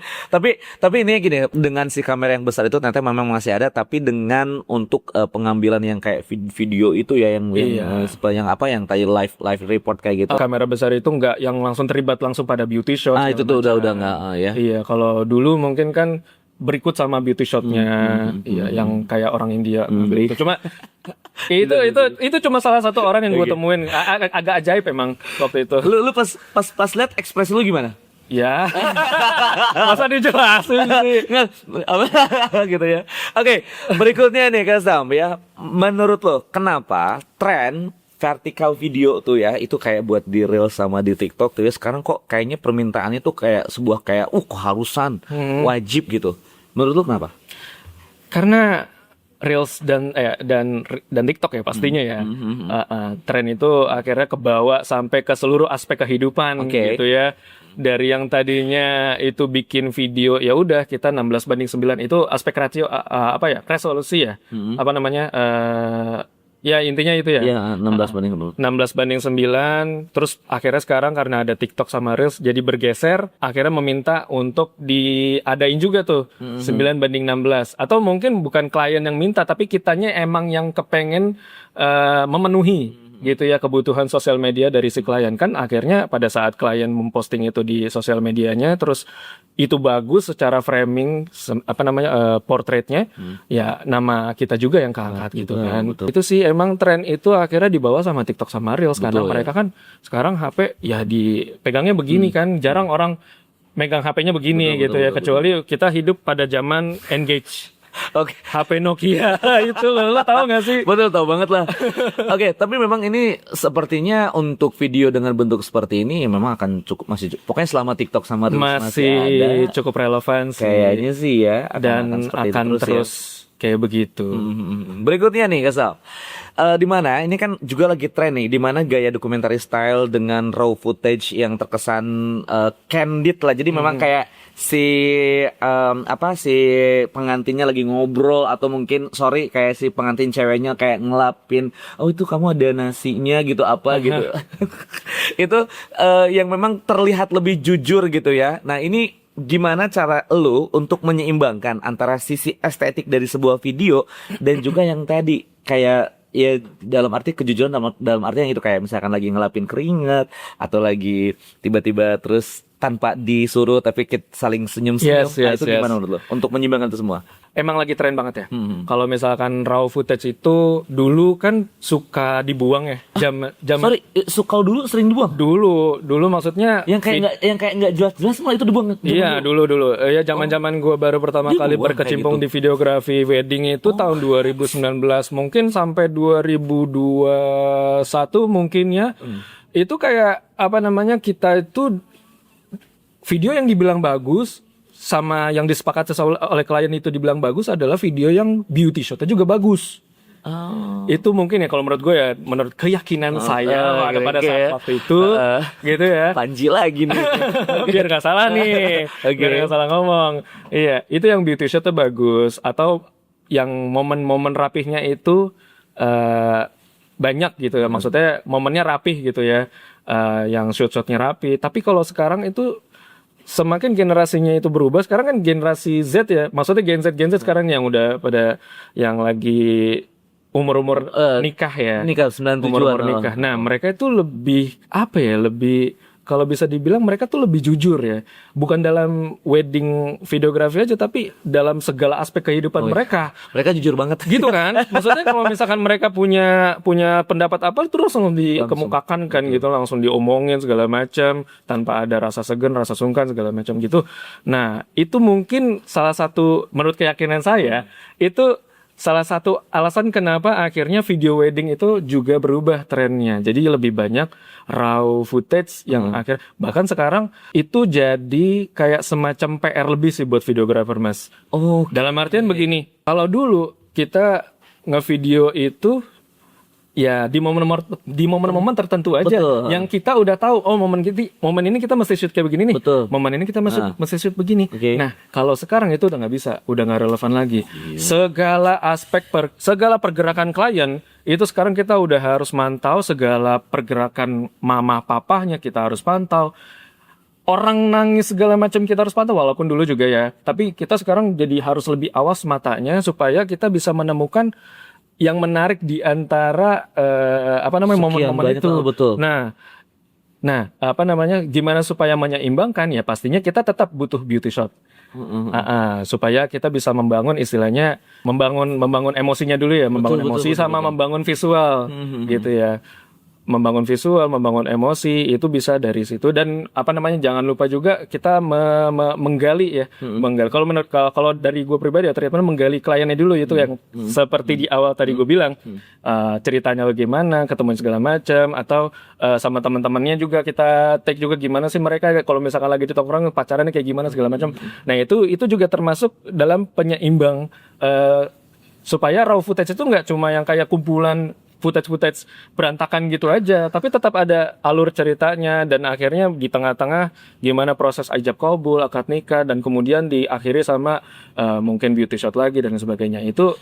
Tapi ini gini, dengan si kamera yang besar itu ternyata memang masih ada, tapi dengan untuk pengambilan yang kayak video itu ya yang yang tadi live report kayak gitu. Kamera besar itu nggak yang langsung terlibat langsung pada beauty shot. Itu tuh udah nggak ya. Iya, kalau dulu mungkin kan berikut sama beauty shotnya, yang kayak orang India beli. Cuma itu cuma salah satu orang yang gue temuin, agak ajaib emang waktu itu. Lu pas lihat ekspresi lu gimana? Ya, masa dijelasin sih? Gitu ya. Oke, berikutnya nih Kasam ya. Menurut lo kenapa tren vertikal video tuh ya itu kayak buat di Reels sama di TikTok tuh ya sekarang kok kayaknya permintaannya tuh kayak sebuah kayak keharusan wajib gitu. Menurut lo kenapa? Karena Reels dan TikTok ya pastinya ya. Tren itu akhirnya kebawa sampai ke seluruh aspek kehidupan gitu ya. Dari yang tadinya itu bikin video ya udah kita 16:9 itu aspek rasio resolusi ya. Ya intinya itu ya. Iya, 16:9. Terus akhirnya sekarang karena ada TikTok sama Reels jadi bergeser, akhirnya meminta untuk diadain juga tuh 9:16. Atau mungkin bukan klien yang minta tapi kitanya emang yang kepengen memenuhi gitu ya kebutuhan sosial media dari si klien. Kan akhirnya pada saat klien memposting itu di sosial medianya terus itu bagus secara framing portraitnya, ya nama kita juga yang keangkat gitu kan. Betul. Itu sih emang tren itu akhirnya dibawa sama TikTok sama Reels karena mereka kan sekarang HP ya dipegangnya begini kan, jarang orang megang HP-nya begini kecuali kita hidup pada zaman Engage. HP Nokia itu lo tahu nggak sih? Betul, tahu banget lah. Tapi memang ini sepertinya untuk video dengan bentuk seperti ini memang akan pokoknya selama TikTok sama Reels masih ada, cukup relevan sih. Kayaknya sih ya. Dan akan terus kayak begitu. Berikutnya nih Kasal, di mana ini kan juga lagi tren nih, di mana gaya documentary style dengan raw footage yang terkesan candid lah. Jadi memang kayak si pengantinnya lagi ngobrol atau mungkin kayak si pengantin ceweknya kayak ngelapin, itu kamu ada nasinya gitu gitu. Itu yang memang terlihat lebih jujur gitu ya. Nah ini gimana cara lu untuk menyeimbangkan antara sisi estetik dari sebuah video dan juga yang tadi kayak ya dalam arti kejujuran dalam arti yang itu kayak misalkan lagi ngelapin keringat atau lagi tiba-tiba terus tanpa disuruh tapi kita saling senyum-senyum. Itu gimana menurut lo untuk menyeimbangkan itu semua? Emang lagi tren banget ya. Kalau misalkan raw footage itu dulu kan suka dibuang ya. Sorry, suka dulu sering dibuang. Dulu maksudnya Yang kayak nggak jelas-jelas malah itu dibuang. Iya, dulu. Ya zaman-zaman gue baru pertama kali berkecimpung di videografi wedding itu tahun 2019 mungkin sampai 2021 mungkin ya. Itu kayak apa namanya, kita itu video yang dibilang bagus sama yang disepakati oleh klien itu dibilang bagus adalah video yang beauty shotnya juga bagus. Itu mungkin ya kalau menurut gue ya, menurut keyakinan saya pada saat waktu itu gitu ya. Panji lagi nih. Biar gak salah nih. Biar gak salah ngomong. Iya, itu yang beauty shotnya bagus. Atau yang momen-momen rapihnya itu banyak gitu ya. Maksudnya momennya rapih gitu ya. Yang shoot-shootnya rapi. Tapi kalau sekarang itu semakin generasinya itu berubah. Sekarang kan generasi Z ya. Maksudnya Gen Z sekarang yang udah pada yang lagi umur-umur nikah ya. Nikah 97-an. Umur nikah. Nah, mereka itu lebih apa ya? Lebih, kalau bisa dibilang mereka tuh lebih jujur ya. Bukan dalam wedding videografi aja, tapi dalam segala aspek kehidupan mereka. Mereka jujur banget. Gitu kan? Maksudnya kalau misalkan mereka punya pendapat apa itu langsung dikemukakan kan gitu, langsung diomongin segala macam tanpa ada rasa segan, rasa sungkan segala macam gitu. Nah, itu mungkin salah satu menurut keyakinan saya itu salah satu alasan kenapa akhirnya video wedding itu juga berubah trennya. Jadi lebih banyak raw footage yang bahkan sekarang itu jadi kayak semacam PR lebih sih buat videografer, Mas. Dalam artian begini, kalau dulu kita ngevideo itu ya di momen-momen tertentu aja. Betul. Yang kita udah tahu, momen ini kita mesti shoot kayak begini nih. Betul. Momen ini kita mesti shoot begini. Nah, kalau sekarang itu udah nggak bisa, udah nggak relevan lagi. Segala aspek segala pergerakan klien itu sekarang kita udah harus mantau, segala pergerakan mama papahnya kita harus pantau. Orang nangis segala macam kita harus pantau, walaupun dulu juga ya. Tapi kita sekarang jadi harus lebih awas matanya supaya kita bisa menemukan yang menarik di antara momen-momen itu. Betul. Nah, apa namanya? Gimana supaya menyeimbangkan? Ya pastinya kita tetap butuh beauty shot. Supaya kita bisa membangun istilahnya membangun emosinya dulu ya, membangun emosi sama membangun visual gitu ya. Membangun visual, membangun emosi itu bisa dari situ. Dan apa namanya, jangan lupa juga kita menggali ya, menggali. Kalau dari gue pribadi ya, treatment menggali kliennya dulu itu yang seperti di awal tadi gue bilang, ceritanya bagaimana, ketemu segala macam, atau sama teman-temannya juga kita take juga gimana sih mereka kalau misalkan lagi di tongkrong pacarannya kayak gimana segala macam. Nah itu juga termasuk dalam penyeimbang supaya raw footage itu nggak cuma yang kayak kumpulan footage berantakan gitu aja, tapi tetap ada alur ceritanya, dan akhirnya di tengah-tengah gimana proses ijab qabul, akad nikah, dan kemudian diakhiri sama mungkin beauty shot lagi dan sebagainya. Itu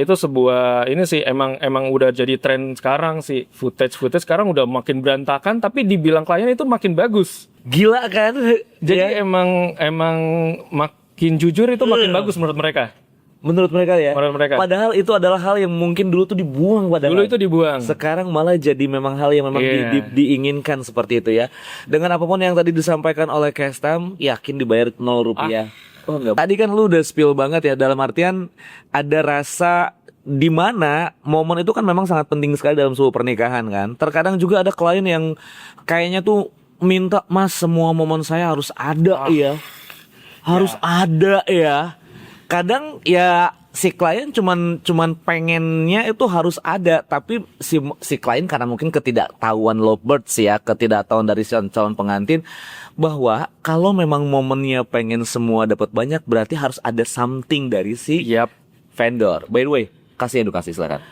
sebuah ini sih emang udah jadi tren sekarang sih, footage sekarang udah makin berantakan tapi dibilang klien itu makin bagus. Gila kan? Jadi emang makin jujur itu makin bagus menurut mereka. Menurut mereka ya. Menurut mereka. Padahal itu adalah hal yang mungkin dulu tuh dibuang padahal. Dulu itu dibuang. Sekarang malah jadi memang hal yang memang diinginkan seperti itu ya. Dengan apapun yang tadi disampaikan oleh Kestam, yakin dibayar 0 rupiah. Enggak. Tadi kan lu udah spill banget ya, dalam artian ada rasa di mana momen itu kan memang sangat penting sekali dalam sebuah pernikahan kan. Terkadang juga ada klien yang kayaknya tuh minta, "Mas, semua momen saya harus ada ya. Harus ada ya." Kadang ya si klien cuman pengennya itu harus ada, tapi si klien karena mungkin ketidaktahuan lovebirds ya, ketidaktahuan dari calon pengantin, bahwa kalau memang momennya pengen semua dapat banyak, berarti harus ada something dari si vendor. By the way, kasih edukasi silakan.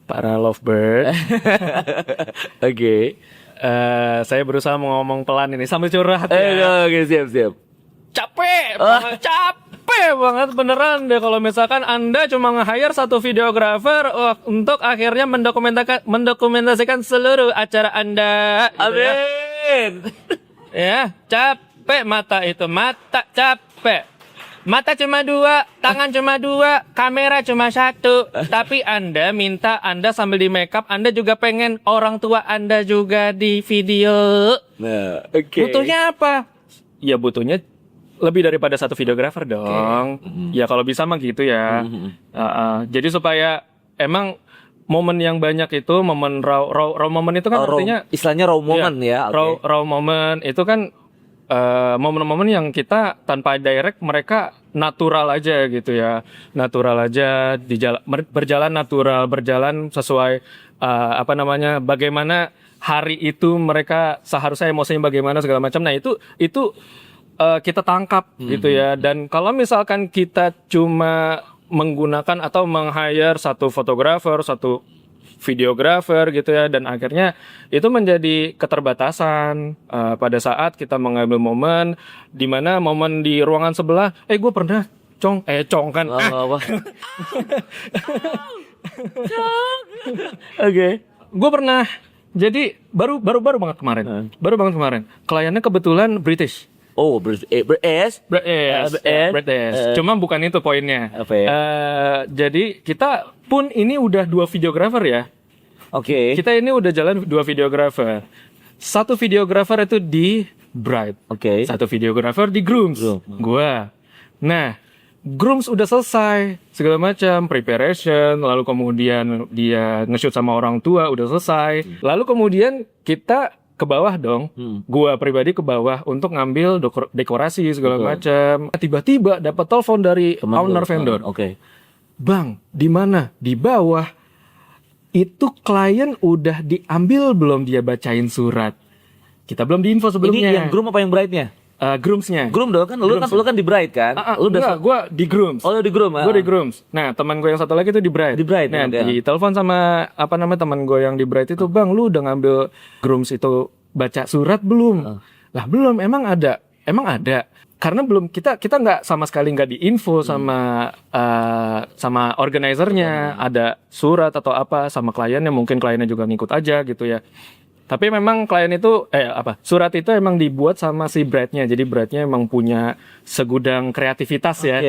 Para lovebird. Oke. Saya berusaha mau ngomong pelan ini sambil curhat Oke, siap. Capek banget beneran deh kalau misalkan Anda cuma nge-hire satu videografer untuk akhirnya mendokumentasikan seluruh acara Anda. Amin. Ya, capek mata capek. Mata cuma 2, tangan cuma 2, kamera cuma 1. Tapi Anda minta Anda sambil di make up, Anda juga pengen orang tua Anda juga di video. Nah, oke. Butuhnya apa? Ya butuhnya lebih daripada satu videografer dong. Ya kalau bisa mah gitu ya. Jadi supaya emang momen yang banyak itu momen raw moment itu kan artinya istilahnya raw moment ya. Raw moment itu kan momen-momen yang kita tanpa direct mereka natural aja gitu ya. Natural aja berjalan natural, berjalan sesuai bagaimana hari itu mereka seharusnya emosinya bagaimana segala macam. Nah, itu kita tangkap gitu ya. Dan kalau misalkan kita cuma menggunakan atau meng-hire satu fotografer, satu videografer gitu ya, dan akhirnya itu menjadi keterbatasan pada saat kita mengambil momen di mana momen di ruangan sebelah, gue pernah cong kan. Oke. Gue pernah. Jadi baru banget kemarin. Kliennya kebetulan British. Oh, British. Cuma bukan itu poinnya. Apa ya? Jadi kita pun ini udah 2 videografer ya. Oke. Kita ini udah jalan 2 videografer. Satu videografer itu di bride. Oke. Satu videografer di grooms. Gua. Nah, grooms udah selesai segala macam preparation, lalu kemudian dia nge-shoot sama orang tua udah selesai. Lalu kemudian kita ke bawah dong. Gua pribadi ke bawah untuk ngambil dekorasi segala macam. Tiba-tiba dapat telepon dari owner vendor. Oke. Bang, di mana? Di bawah. Itu klien udah diambil belum dia bacain surat? Kita belum diinfo sebelumnya. Ini yang groom apa yang bride-nya? Groomsnya. Groom dong kan, lu kan di bride kan? Enggak, gue di grooms. Oh, lu di groom. Gue di grooms. Nah, teman gue yang satu lagi tuh di bride. Di bride. Nah, ditelepon sama teman gue yang di bride itu, "Bang, lu udah ngambil grooms itu baca surat belum?" Lah, belum. Emang ada. Karena belum kita nggak sama sekali nggak diinfo sama organizernya, ada surat atau apa sama kliennya, mungkin kliennya juga ngikut aja gitu ya. Tapi memang klien itu surat itu emang dibuat sama si bride-nya. Jadi bride-nya emang punya segudang kreativitas ya.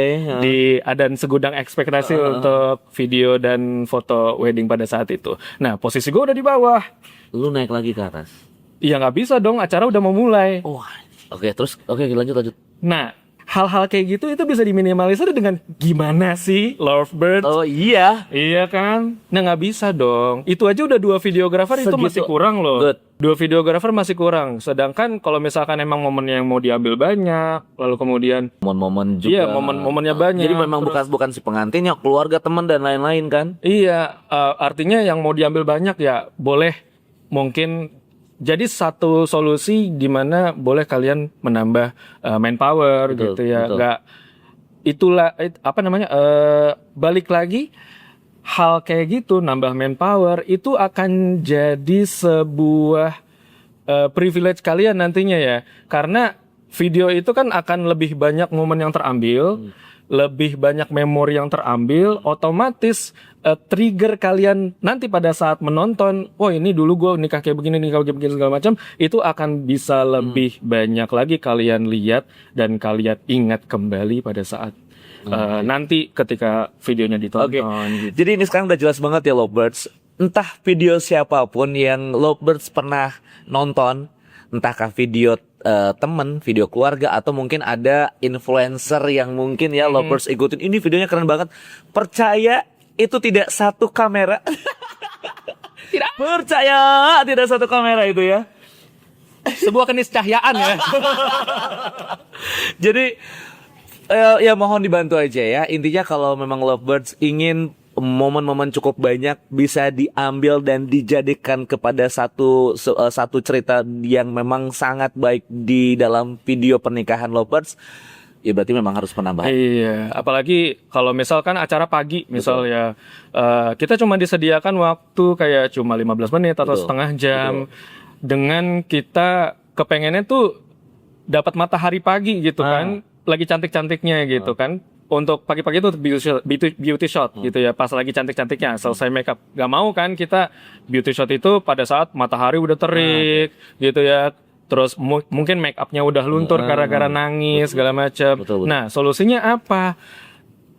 Dan segudang ekspektasi untuk video dan foto wedding pada saat itu. Nah, posisi gue udah di bawah. Lu naik lagi ke atas. Iya, nggak bisa dong, acara udah mau mulai. Oke, terus lanjut. Nah, hal-hal kayak gitu itu bisa diminimalisir dengan gimana sih lovebirds? Oh iya. Iya kan? Nah, nggak bisa dong. Itu aja udah 2 videografer itu masih kurang loh. Good. 2 videografer masih kurang. Sedangkan kalau misalkan emang momennya yang mau diambil banyak, lalu kemudian momen-momen juga. Iya, momennya banyak. Jadi memang bukan si pengantinnya, keluarga, teman dan lain-lain kan? Iya, artinya yang mau diambil banyak ya boleh mungkin. Jadi satu solusi di mana boleh kalian menambah manpower gitu ya. Enggak itulah balik lagi hal kayak gitu, nambah manpower itu akan jadi sebuah privilege kalian nantinya ya. Karena video itu kan akan lebih banyak momen yang terambil, lebih banyak memori yang terambil, otomatis trigger kalian nanti pada saat menonton, ini dulu gue nikah kayak begini segala macam, itu akan bisa lebih banyak lagi kalian lihat dan kalian ingat kembali pada saat nanti ketika videonya ditonton. Gitu. Jadi ini sekarang udah jelas banget ya lovebirds. Entah video siapapun yang lovebirds pernah nonton, entahkah video temen, video keluarga, atau mungkin ada influencer yang mungkin ya lovebirds ikutin, ini videonya keren banget. Percaya itu tidak satu kamera. Percaya tidak satu kamera itu ya. Sebuah keniscayaan ya. Jadi ya mohon dibantu aja ya. Intinya kalau memang lovebirds ingin momen-momen cukup banyak bisa diambil dan dijadikan kepada satu cerita yang memang sangat baik di dalam video pernikahan lovebirds, ya berarti memang harus penambahan. Iya, apalagi kalau misalkan acara pagi misal ya, kita cuma disediakan waktu kayak cuma 15 menit atau setengah jam. Dengan kita kepengennya tuh dapat matahari pagi gitu kan, lagi cantik-cantiknya gitu kan. Untuk pagi-pagi itu beauty shot gitu ya, pas lagi cantik-cantiknya selesai makeup. Gak mau kan kita beauty shot itu pada saat matahari udah terik gitu ya. terus mungkin make upnya udah luntur gara-gara nangis segala macam. Betul. Nah, solusinya apa?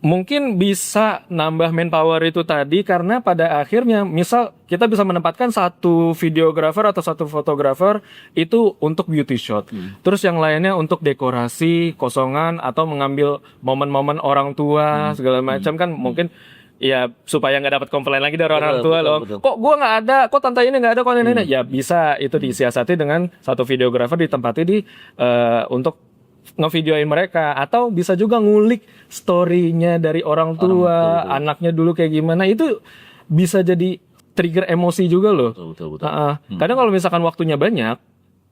Mungkin bisa nambah manpower itu tadi karena pada akhirnya misal kita bisa menempatkan satu videographer atau satu fotografer itu untuk beauty shot. Terus yang lainnya untuk dekorasi kosongan atau mengambil momen-momen orang tua segala macam kan mungkin ya supaya nggak dapat komplain lagi dari orang tua loh. Betul. Kok gua nggak ada, kok tante ini nggak ada, kok ini. Ya bisa itu disiasati dengan satu videographer ditempati di untuk ngevideoin mereka, atau bisa juga ngulik story-nya dari orang tua, anaknya dulu kayak gimana, itu bisa jadi trigger emosi juga loh. Betul. Kadang kalau misalkan waktunya banyak,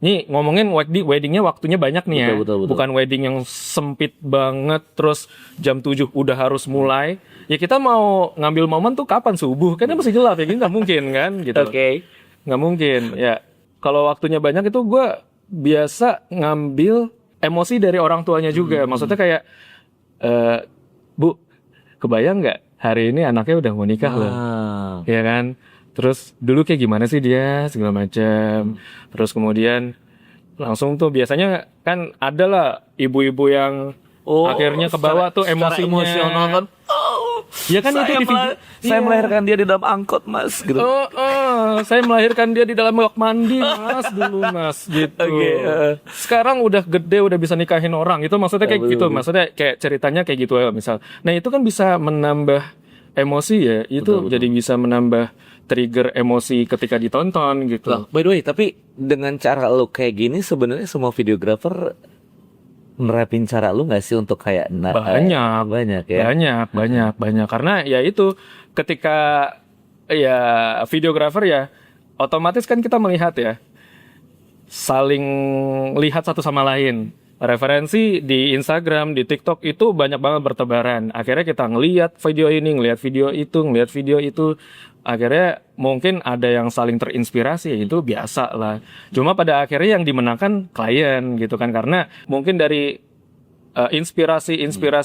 nih ngomongin weddingnya waktunya banyak nih ya, Betul. bukan wedding yang sempit banget, terus jam 7 udah harus mulai, ya kita mau ngambil momen tuh kapan subuh, kan masih gelap ya, gitu nggak mungkin kan, gitu. Oke. Nggak mungkin, ya. Kalau waktunya banyak itu gue biasa ngambil emosi dari orang tuanya juga. Maksudnya kayak, Bu, kebayang nggak hari ini anaknya udah mau nikah loh, ya kan? Terus dulu kayak gimana sih dia segala macam. Terus kemudian langsung tuh biasanya kan ada lah ibu-ibu yang akhirnya ke bawah tuh emosinya. Emosional kan. Ya kan itu Saya melahirkan dia di dalam angkot, Mas, gitu. Saya melahirkan dia di dalam bak mandi, Mas, dulu, Mas, gitu. Oke, Sekarang udah gede, udah bisa nikahin orang. Itu maksudnya kayak gitu. Maksudnya kayak ceritanya kayak gitu ya, misal. Nah, itu kan bisa menambah emosi ya. Itu jadi bisa menambah trigger emosi ketika ditonton gitu. Loh, by the way, tapi dengan cara lu kayak gini sebenarnya semua videografer nerapin cara lu nggak sih untuk kayak banyak ya? Banyak karena ya itu ketika ya videografer ya otomatis kan kita melihat ya, saling lihat satu sama lain. Referensi di Instagram, di TikTok itu banyak banget bertebaran. Akhirnya kita ngelihat video ini, ngelihat video itu. Akhirnya mungkin ada yang saling terinspirasi, itu biasa lah. Cuma pada akhirnya yang dimenangkan klien gitu kan. Karena mungkin dari inspirasi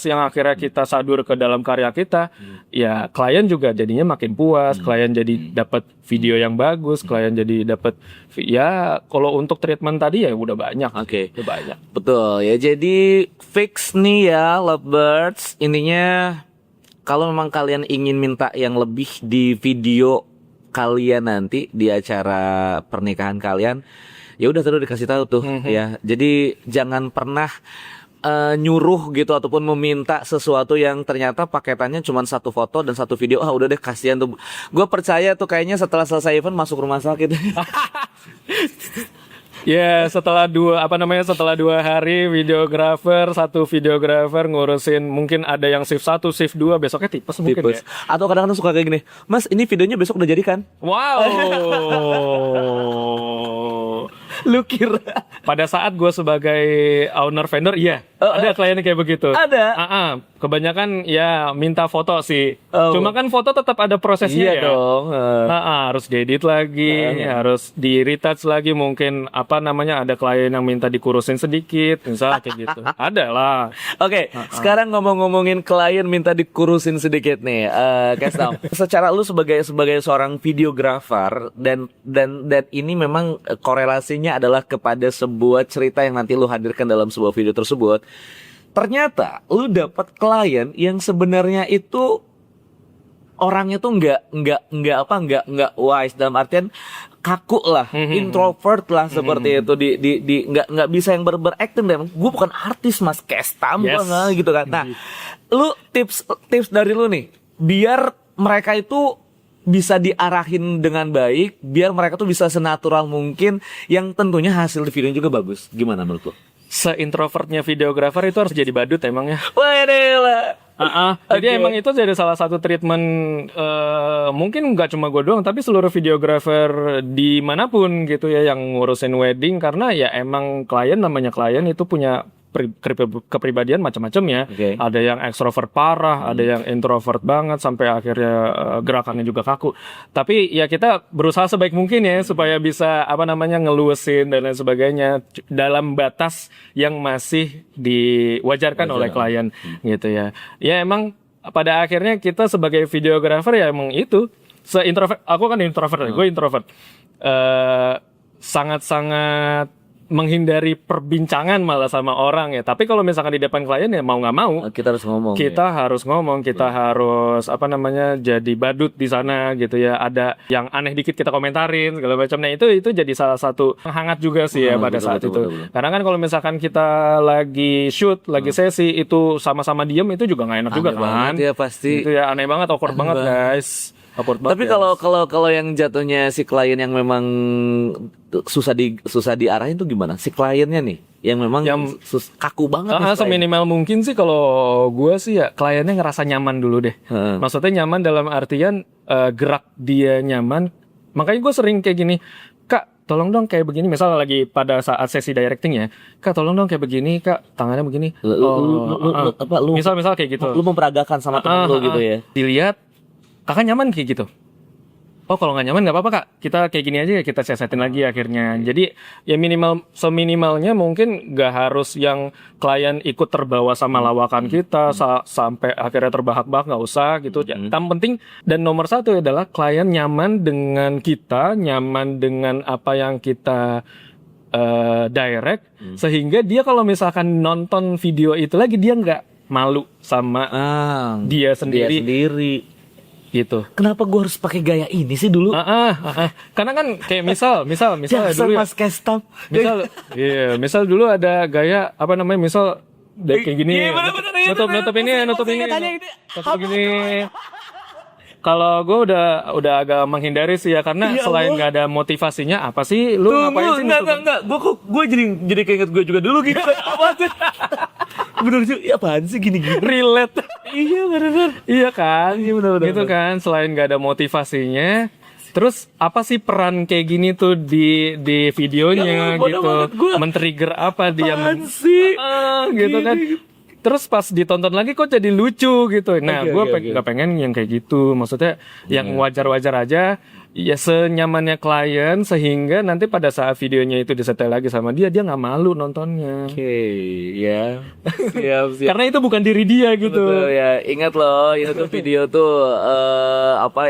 yang akhirnya kita sadur ke dalam karya kita, ya klien juga jadinya makin puas, klien jadi dapat video yang bagus, klien jadi dapat ya kalau untuk treatment tadi ya udah banyak. Udah banyak. Betul ya. Jadi fix nih ya Lovebirds, intinya kalau memang kalian ingin minta yang lebih di video kalian nanti di acara pernikahan kalian, ya udah terus dikasih tahu tuh ya. Jadi jangan pernah nyuruh gitu ataupun meminta sesuatu yang ternyata paketannya cuma satu foto dan satu video. Udah deh, kasihan tuh. Gue percaya tuh kayaknya setelah selesai event masuk rumah sakit. Ya, setelah 2 hari satu videografer ngurusin, mungkin ada yang shift 1, shift 2, besoknya tipes mungkin ya. Atau kadang-kadang suka kayak gini, Mas, ini videonya besok udah jadi kan? Wow. Lu kira pada saat gue sebagai owner vendor, iya, ada kliennya kayak begitu. Ada. Kebanyakan ya minta foto sih. Cuma kan foto tetap ada prosesnya ya. Dong. Harus diedit lagi, harus di-retouch lagi, mungkin ada klien yang minta dikurusin sedikit, misalnya kayak gitu. Ada lah. Oke, sekarang ngomongin klien minta dikurusin sedikit nih, Kestam. Secara lu sebagai seorang videografer dan ini memang korelasinya adalah kepada sebuah cerita yang nanti lu hadirkan dalam sebuah video tersebut. Ternyata lu dapat klien yang sebenarnya itu orangnya tuh nggak wise, dalam artian kaku lah, introvert lah, seperti itu, di nggak bisa yang berakting. Dan gue bukan artis, Mas, Kestam, gitu kan. Nah, lu tips dari lu nih biar mereka itu bisa diarahin dengan baik, biar mereka tuh bisa senatural mungkin, yang tentunya hasil di videonya juga bagus. Gimana menurut lu? Se-introvertnya videografer itu harus jadi badut emangnya. Waduh. Jadi emang itu jadi salah satu treatment, mungkin nggak cuma gue doang, tapi seluruh videografer dimanapun gitu ya yang ngurusin wedding, karena ya emang namanya klien itu punya kepribadian macam-macam ya. Ada yang ekstrovert parah, ada yang introvert banget sampai akhirnya gerakannya juga kaku. Tapi ya kita berusaha sebaik mungkin ya supaya bisa ngeluasin dan lain sebagainya dalam batas yang masih diwajarkan oleh klien gitu ya. Ya emang pada akhirnya kita sebagai videografer ya emang itu se-introvert. Aku kan introvert, gue introvert. Sangat-sangat menghindari perbincangan malah sama orang ya. Tapi kalau misalkan di depan klien ya mau nggak mau Kita harus ngomong. kita harus ngomong, kita harus apa namanya jadi badut di sana gitu ya. Ada yang aneh dikit kita komentarin segala macam. Nah itu jadi salah satu hangat juga sih ya pada saat itu. Karena kan kalau misalkan kita lagi shoot, lagi sesi itu sama-sama diem itu juga nggak enak juga Aneh kan. banget ya pasti. Itu ya aneh banget, awkward banget guys. Awkward banget. Tapi ya. kalau yang jatuhnya si klien yang memang susah diarahin tuh gimana? Si kliennya nih yang memang kaku banget nih klien. seminimal mungkin sih kalau gue sih ya kliennya ngerasa nyaman dulu deh. Maksudnya nyaman dalam artian gerak dia nyaman. Makanya gue sering kayak gini, Kak tolong dong kayak begini. Misalnya lagi pada saat sesi directing ya, Kak tolong dong kayak begini, Kak tangannya begini. Misal kayak gitu. Lu memperagakan sama temen lu gitu ya. Dilihat kakak nyaman kayak gitu. Oh kalau nggak nyaman nggak apa-apa kak, kita kayak gini aja ya, kita setin lagi akhirnya. Jadi ya seminimalnya mungkin nggak harus yang klien ikut terbawa sama lawakan kita sampai akhirnya terbahak-bahak, nggak usah gitu. Yang penting dan nomor satu adalah klien nyaman dengan kita, nyaman dengan apa yang kita direct, sehingga dia kalau misalkan nonton video itu lagi dia nggak malu sama dia sendiri. Gitu. Kenapa gue harus pakai gaya ini sih dulu? Karena kan kayak misal Jasad dulu Mas Kestam. misal dulu ada gaya apa namanya, misal kayak gini. Nutup ini. Kalau gue udah agak menghindari sih ya, karena selain nggak ada motivasinya, apa sih lu ngapain sih? Enggak. Gue jadi keinget gue juga dulu gitu. Apa sih? Bener sih, ya apaan sih gini-gini? Relate. Iya bener. Iya kan? Iya bener. Gitu kan, selain nggak ada motivasinya. Terus apa sih peran kayak gini tuh di videonya gitu? Men-trigger apa dia? Apaan sih? Gitu kan. Terus pas ditonton lagi kok jadi lucu gitu. Nah, gue nggak pengen yang kayak gitu. Maksudnya yang wajar-wajar aja. Ya senyamannya klien, sehingga nanti pada saat videonya itu disetel lagi sama dia nggak malu nontonnya. Ya. Siap. Karena itu bukan diri dia gitu. Betul ya. Ingat loh, itu tuh video tuh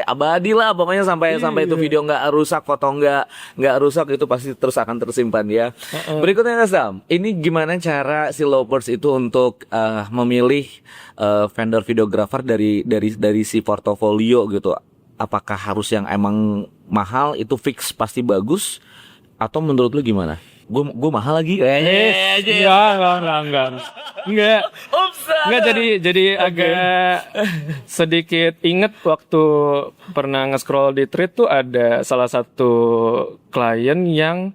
abadi lah pokoknya sampai itu video nggak rusak, foto nggak rusak, itu pasti terus akan tersimpan ya. Berikutnya Sam, ini gimana cara si Lovebirds itu untuk memilih vendor videographer dari si portofolio gitu? Apakah harus yang emang mahal itu fix pasti bagus, atau menurut lu gimana? Gue mahal lagi kayaknya. Enggak, jadi agak sedikit inget waktu pernah nge-scroll di thread tuh ada salah satu klien yang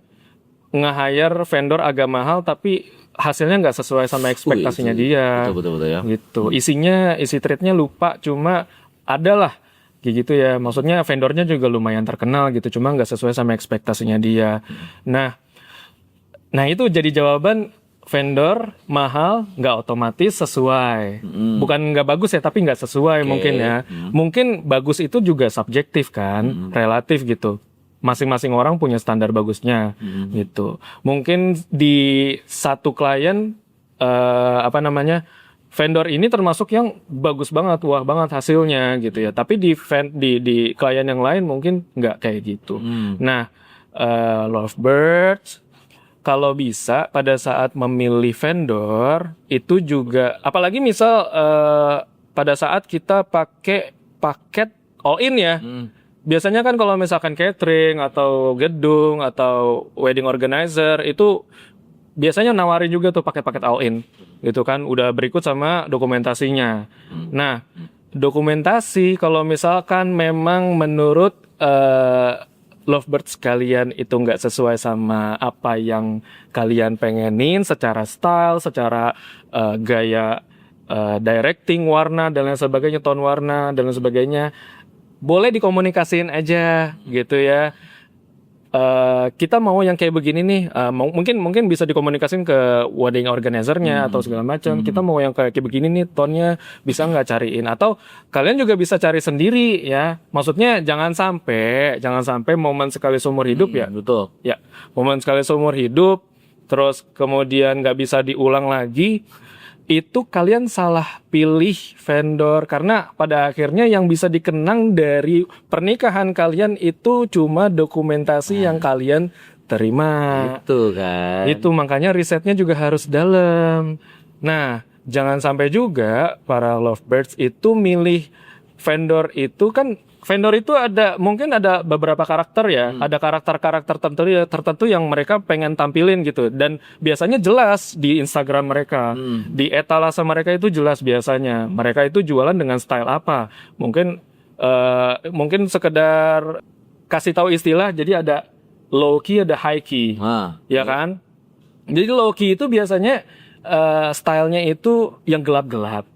nge-hire vendor agak mahal tapi hasilnya nggak sesuai sama ekspektasinya dia. Betul ya. Gitu. Isi threadnya lupa, cuma adalah kayak gitu ya. Maksudnya vendornya juga lumayan terkenal gitu, cuma nggak sesuai sama ekspektasinya dia. Nah itu jadi jawaban, vendor mahal nggak otomatis sesuai. Bukan nggak bagus ya, tapi nggak sesuai mungkin ya. Mungkin bagus itu juga subjektif kan, relatif gitu. Masing-masing orang punya standar bagusnya gitu. Mungkin di satu klien vendor ini termasuk yang bagus banget, wah banget hasilnya gitu ya. Tapi di klien yang lain mungkin nggak kayak gitu. Nah, Lovebirds kalau bisa pada saat memilih vendor itu juga, apalagi misal pada saat kita pakai paket all in ya. Biasanya kan kalau misalkan catering atau gedung atau wedding organizer itu biasanya nawarin juga tuh paket-paket all in gitu kan, udah berikut sama dokumentasinya. Nah, dokumentasi kalau misalkan memang menurut Lovebirds kalian itu nggak sesuai sama apa yang kalian pengenin secara style, secara gaya directing, warna dan lain sebagainya, tone warna dan lain sebagainya, boleh dikomunikasiin aja gitu ya. Kita mau yang kayak begini nih, mungkin bisa dikomunikasiin ke wedding organizer-nya atau segala macam. Kita mau yang kayak begini nih, tone-nya bisa nggak cariin, atau kalian juga bisa cari sendiri ya. Maksudnya jangan sampai momen sekali seumur hidup ya. Betul. Ya, momen sekali seumur hidup terus kemudian nggak bisa diulang lagi. Itu kalian salah pilih vendor, karena pada akhirnya yang bisa dikenang dari pernikahan kalian itu cuma dokumentasi yang kalian diterima. Itu kan. Itu makanya risetnya juga harus dalam. Nah, jangan sampai juga para lovebirds itu milih vendor itu kan, vendor itu mungkin ada beberapa karakter ya, ada karakter-karakter tertentu yang mereka pengen tampilin gitu, dan biasanya jelas di Instagram mereka, di etalase mereka itu jelas biasanya mereka itu jualan dengan style apa. Mungkin sekedar kasih tahu istilah, jadi ada low key, ada high key, ya kan? Jadi low key itu biasanya stylenya itu yang gelap-gelap.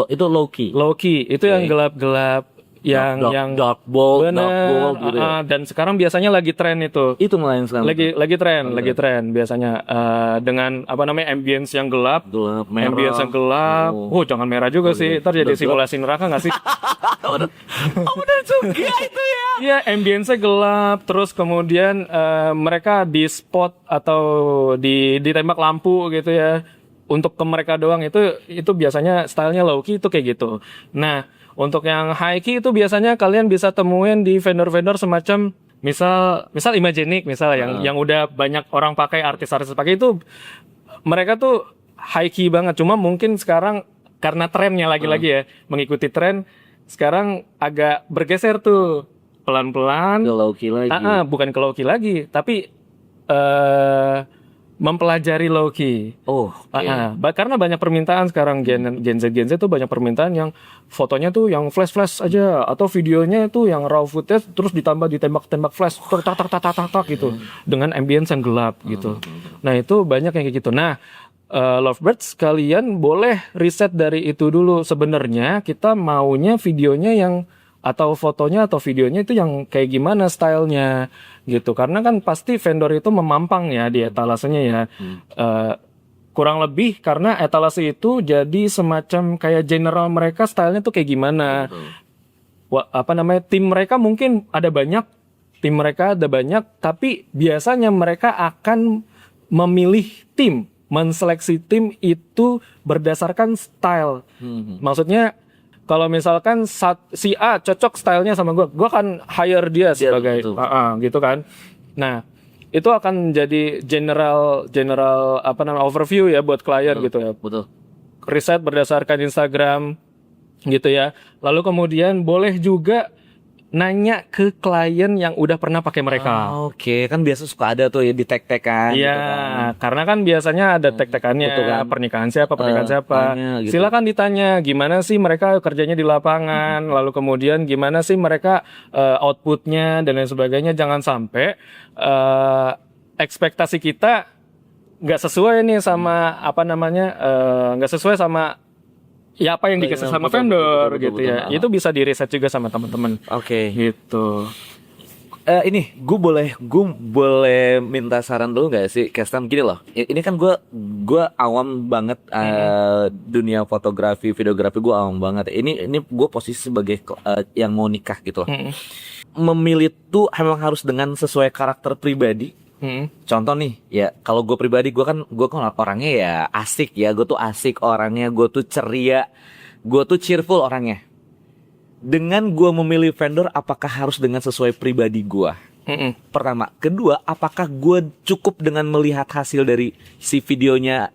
Itu low key. Low key itu yang gelap-gelap, yang dark bold gitu ya. Dan sekarang biasanya lagi tren itu. Itu malah yang sekarang. Lagi tren biasanya dengan apa namanya, ambience yang gelap, merah. ambience yang gelap. Jangan merah juga sih. Ntar jadi simulasi neraka nggak sih? Benar juga itu ya. Iya, ambience-nya gelap, terus kemudian mereka di spot atau ditembak lampu gitu ya. Untuk ke mereka doang itu biasanya stylenya low key itu kayak gitu. Nah, untuk yang high key itu biasanya kalian bisa temuin di vendor-vendor semacam misal Imaginik yang udah banyak orang pakai, artis-artis pakai itu, mereka tuh high key banget. Cuma mungkin sekarang karena trennya lagi-lagi ya, mengikuti tren, sekarang agak bergeser tuh pelan-pelan. Ke low key lagi. Bukan ke low key lagi, tapi mempelajari low key. Karena banyak permintaan sekarang Gen Z tuh banyak permintaan yang fotonya tuh yang flash aja, atau videonya tuh yang raw footage terus ditembak flash tak gitu dengan ambience yang gelap gitu. Nah, itu banyak yang kayak gitu. Nah, lovebirds, kalian boleh riset dari itu dulu. Sebenarnya kita maunya videonya yang atau fotonya atau videonya itu yang kayak gimana stylenya gitu, karena kan pasti vendor itu memampang ya di etalasenya ya. Kurang lebih karena etalase itu jadi semacam kayak general mereka stylenya tuh kayak gimana. Tim mereka mungkin ada banyak, tapi biasanya mereka akan memilih menseleksi tim itu berdasarkan style. Maksudnya kalau misalkan si A cocok stylenya sama gue akan hire dia sebagai gitu kan. Nah, itu akan jadi general overview ya buat klien gitu ya. Betul. Riset berdasarkan Instagram gitu ya. Lalu kemudian boleh juga nanya ke klien yang udah pernah pakai mereka. Oke, kan biasa suka ada tuh ya di tag-tagan. Iya, gitu kan. karena kan biasanya ada tag-tagannya, kan. pernikahan siapa. Gitu. Silakan ditanya gimana sih mereka kerjanya di lapangan, lalu kemudian gimana sih mereka outputnya dan lain sebagainya. Jangan sampai ekspektasi kita nggak sesuai nih sama nggak sesuai sama ya apa yang dikasih sama vendor gitu ya. Itu bisa di riset juga sama teman-teman. Oke. Gitu. Ini gue boleh minta saran dulu nggak sih, Kestan? Gini loh, ini kan gue awam banget dunia fotografi, videografi, gue awam banget. Ini gue posisi sebagai yang mau nikah gitu loh. Memilih tuh emang harus dengan sesuai karakter pribadi. Contoh nih, ya kalau gue pribadi, gue kan orangnya ya asik ya, gue tuh asik orangnya, gue tuh ceria, gue tuh cheerful orangnya. Dengan gue memilih vendor, apakah harus dengan sesuai pribadi gue? Pertama, kedua, apakah gue cukup dengan melihat hasil dari si videonya,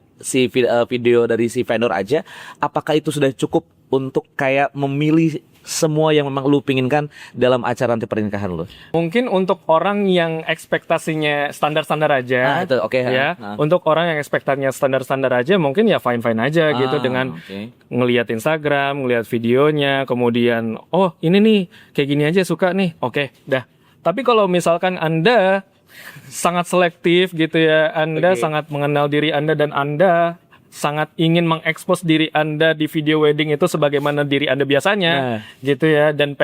video dari si vendor aja? Apakah itu sudah cukup untuk kayak memilih semua yang memang lu pinginkan dalam acara nanti pernikahan lu? Mungkin untuk orang yang ekspektasinya standar-standar aja, ya. Untuk orang yang ekspektasinya standar-standar aja, mungkin ya fine-fine aja gitu dengan ngelihat Instagram, ngelihat videonya, kemudian ini nih kayak gini aja suka nih, dah. Tapi kalau misalkan Anda sangat selektif gitu ya, Anda sangat mengenal diri Anda dan Anda sangat ingin mengekspos diri Anda di video wedding itu sebagaimana diri Anda biasanya, gitu ya, dan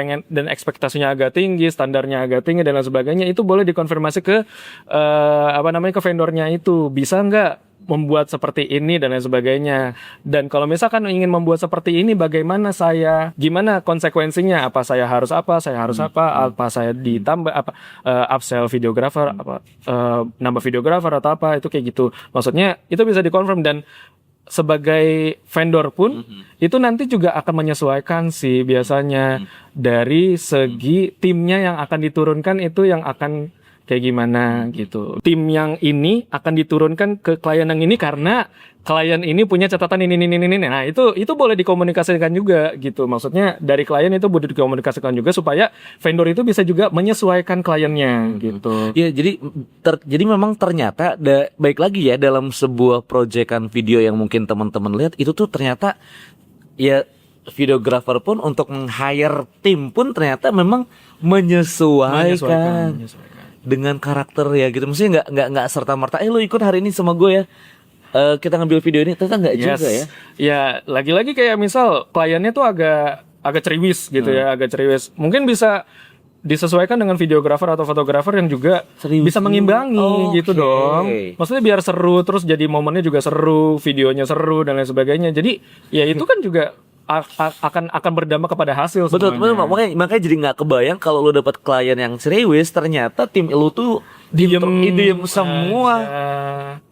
ekspektasinya agak tinggi, standarnya agak tinggi dan lain sebagainya, itu boleh dikonfirmasi ke ke vendornya itu, bisa nggak membuat seperti ini dan lain sebagainya. Dan kalau misalkan ingin membuat seperti ini, gimana konsekuensinya, apa saya harus apa saya ditambah upsell videographer, nambah videographer atau apa, itu kayak gitu. Maksudnya itu bisa dikonfirm, dan sebagai vendor pun itu nanti juga akan menyesuaikan sih biasanya dari segi timnya yang akan diturunkan, itu yang akan kayak gimana gitu. Tim yang ini akan diturunkan ke klien yang ini karena klien ini punya catatan ini. Nah, itu boleh dikomunikasikan juga gitu. Maksudnya dari klien itu boleh dikomunikasikan juga supaya vendor itu bisa juga menyesuaikan kliennya gitu. Ya, jadi memang ternyata baik lagi ya dalam sebuah proyekan video yang mungkin teman-teman lihat itu tuh ternyata ya videographer pun untuk meng-hire tim pun ternyata memang menyesuaikan dengan karakter ya gitu. Maksudnya nggak serta-merta lu ikut hari ini sama gue ya. Kita ngambil video ini ternyata nggak juga ya. Ya, lagi-lagi kayak misal kliennya tuh agak ceriwis gitu ya, agak ceriwis. Mungkin bisa disesuaikan dengan videografer atau fotografer yang juga bisa mengimbangi gitu dong. Maksudnya biar seru, terus jadi momennya juga seru, videonya seru dan lain sebagainya. Jadi ya itu kan juga akan berdampak kepada hasil betul, semuanya. makanya jadi nggak kebayang kalau lu dapat klien yang serius ternyata tim lu tuh diem semua,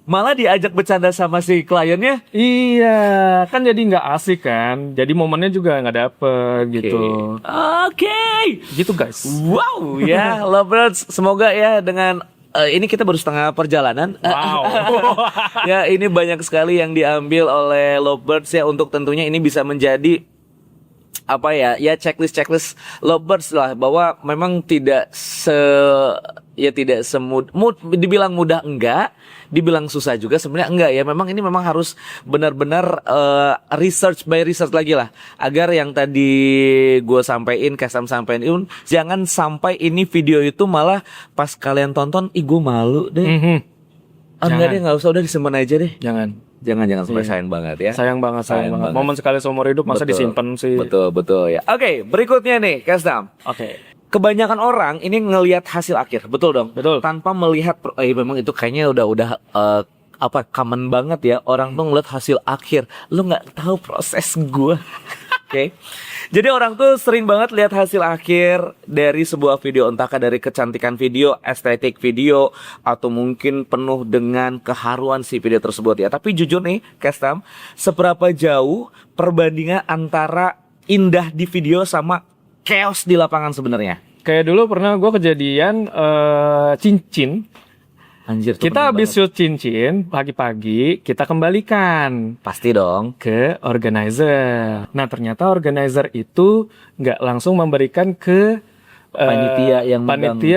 malah diajak bercanda sama si kliennya. Iya, kan jadi nggak asik kan, jadi momennya juga nggak dapet gitu. Oke. Gitu guys. Wow ya, lovebirds, semoga ya dengan ini kita baru setengah perjalanan. Wow. Ya, ini banyak sekali yang diambil oleh lovebirds ya untuk tentunya ini bisa menjadi apa ya checklist lovebirds lah, bahwa memang tidak dibilang mudah enggak, dibilang susah juga sebenarnya enggak ya. Memang ini memang harus benar-benar research lagi lah, agar yang tadi gue sampein, Kastam sampein, jangan sampai ini video itu malah pas kalian tonton, gue malu deh. Enggak deh, nggak usah, udah disimpan aja deh. Jangan sampai sayang banget ya. Sayang banget. Momen sekali seumur hidup masa disimpan sih. Betul ya. Oke, berikutnya nih, Kastam. Oke. Kebanyakan orang ini ngelihat hasil akhir, betul dong? Betul. Tanpa melihat, memang itu kayaknya udah common banget ya. Orang tuh ngeliat hasil akhir, lu nggak tahu proses gua. Oke. Jadi orang tuh sering banget lihat hasil akhir dari sebuah video, entahkah dari kecantikan video, estetik video, atau mungkin penuh dengan keharuan si video tersebut ya. Tapi jujur nih, Kastam, seberapa jauh perbandingan antara indah di video sama chaos di lapangan sebenarnya? Kayak dulu pernah gue kejadian cincin. Anjir, kita habis shoot cincin pagi-pagi, kita kembalikan pasti dong ke organizer. Nah, ternyata organizer itu nggak langsung memberikan ke panitia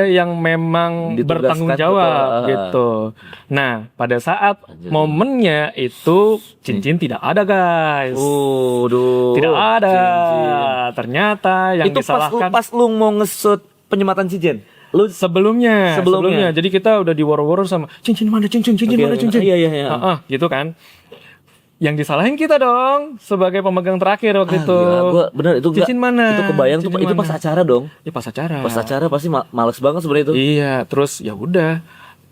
yang memang bertanggung jawab gitu. Nah, pada saat momennya itu cincin tidak ada, guys. Tidak ada. Cincin. Ternyata yang itu disalahkan pas lu mau nge-shoot penyematan cincin. Lu sebelumnya. Jadi kita udah diwor-wor sama cincin mana cincin. Iya. Gitu kan. Yang disalahin kita dong sebagai pemegang terakhir waktu itu. Gua bener itu cincin mana? Itu kebayang tuh itu pas acara dong. Ya pas acara. Pas acara pasti males banget sebenarnya itu. Iya, terus ya udah.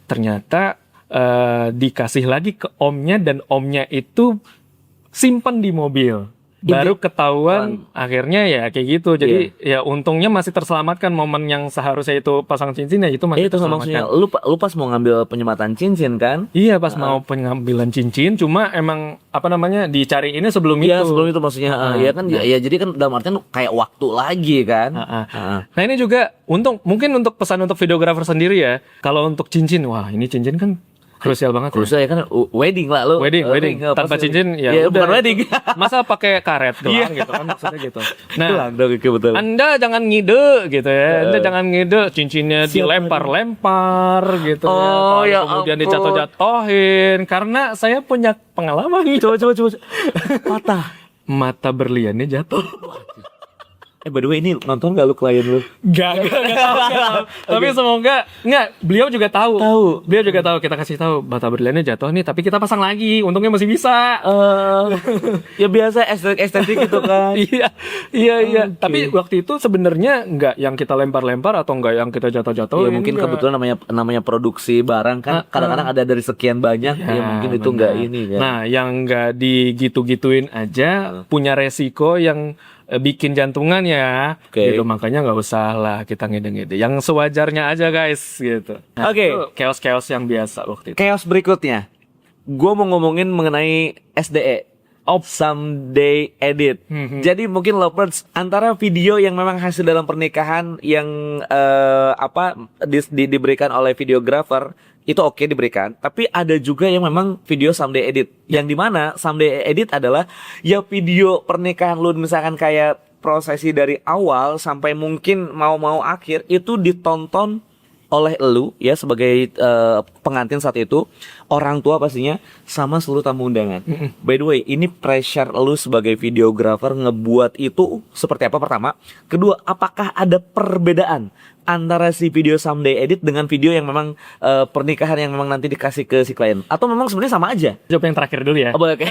Ternyata dikasih lagi ke omnya dan omnya itu simpan di mobil. Baru ketahuan akhirnya ya kayak gitu. Jadi ya untungnya masih terselamatkan momen yang seharusnya itu pasang cincin ya itu masih terselamatkan. Maksudnya lu pas mau ngambil penyematan cincin kan? Iya, pas mau pengambilan cincin, cuma emang dicari ini sebelum itu. Iya, sebelum itu maksudnya. Ya jadi kan dalam artian kayak waktu lagi kan. Nah, ini juga mungkin untuk pesan untuk videografer sendiri ya. Kalau untuk cincin, wah ini cincin kan krusial banget. Krusial ya kan, wedding lah lu. Wedding. Tanpa cincin ya bukan wedding. Masa pakai karet doang gitu kan, maksudnya gitu. Nah, betul. Anda jangan ngide gitu ya. Anda jangan ngide cincinnya dilempar-lempar gitu ya. Kemudian dijatuh-jatuhin, karena saya punya pengalaman. Coba. Patah. Mata berliannya jatuh. By the way, ini nonton gak lu klien lu? Gak tahu. Tapi semoga beliau juga tahu. Beliau juga tahu, kita kasih tahu mata berliannya jatuh nih, tapi kita pasang lagi. Untungnya masih bisa. Ya biasa estetik gitu kan. Iya. Tapi waktu itu sebenarnya nggak yang kita lempar-lempar atau nggak yang kita jatuh-jatuh. Ya mungkin kebetulan namanya produksi barang kan kadang-kadang ada dari sekian banyak. Ya mungkin itu nggak ini kan. Nah, yang nggak digitu-gituin aja punya resiko yang bikin jantungan ya, gitu. Makanya nggak usah lah kita ngide-ngide. Yang sewajarnya aja guys, gitu. Nah, chaos yang biasa waktu itu. Chaos berikutnya, gue mau ngomongin mengenai SDE, Someday Edit. Jadi mungkin lovers, antara video yang memang hasil dalam pernikahan yang diberikan oleh videographer itu oke diberikan, tapi ada juga yang memang video Someday Edit. Yang dimana Someday Edit adalah ya video pernikahan lu, misalkan kayak prosesi dari awal sampai mungkin mau akhir itu ditonton oleh elu ya sebagai pengantin saat itu, orang tua pastinya, sama seluruh tamu undangan. By the way, ini pressure elu sebagai videographer ngebuat itu seperti apa pertama? Kedua, apakah ada perbedaan antara si video Someday Edit dengan video yang memang pernikahan yang memang nanti dikasih ke si klien? Atau memang sebenarnya sama aja? Jawab yang terakhir dulu ya. Oh, boleh, oke.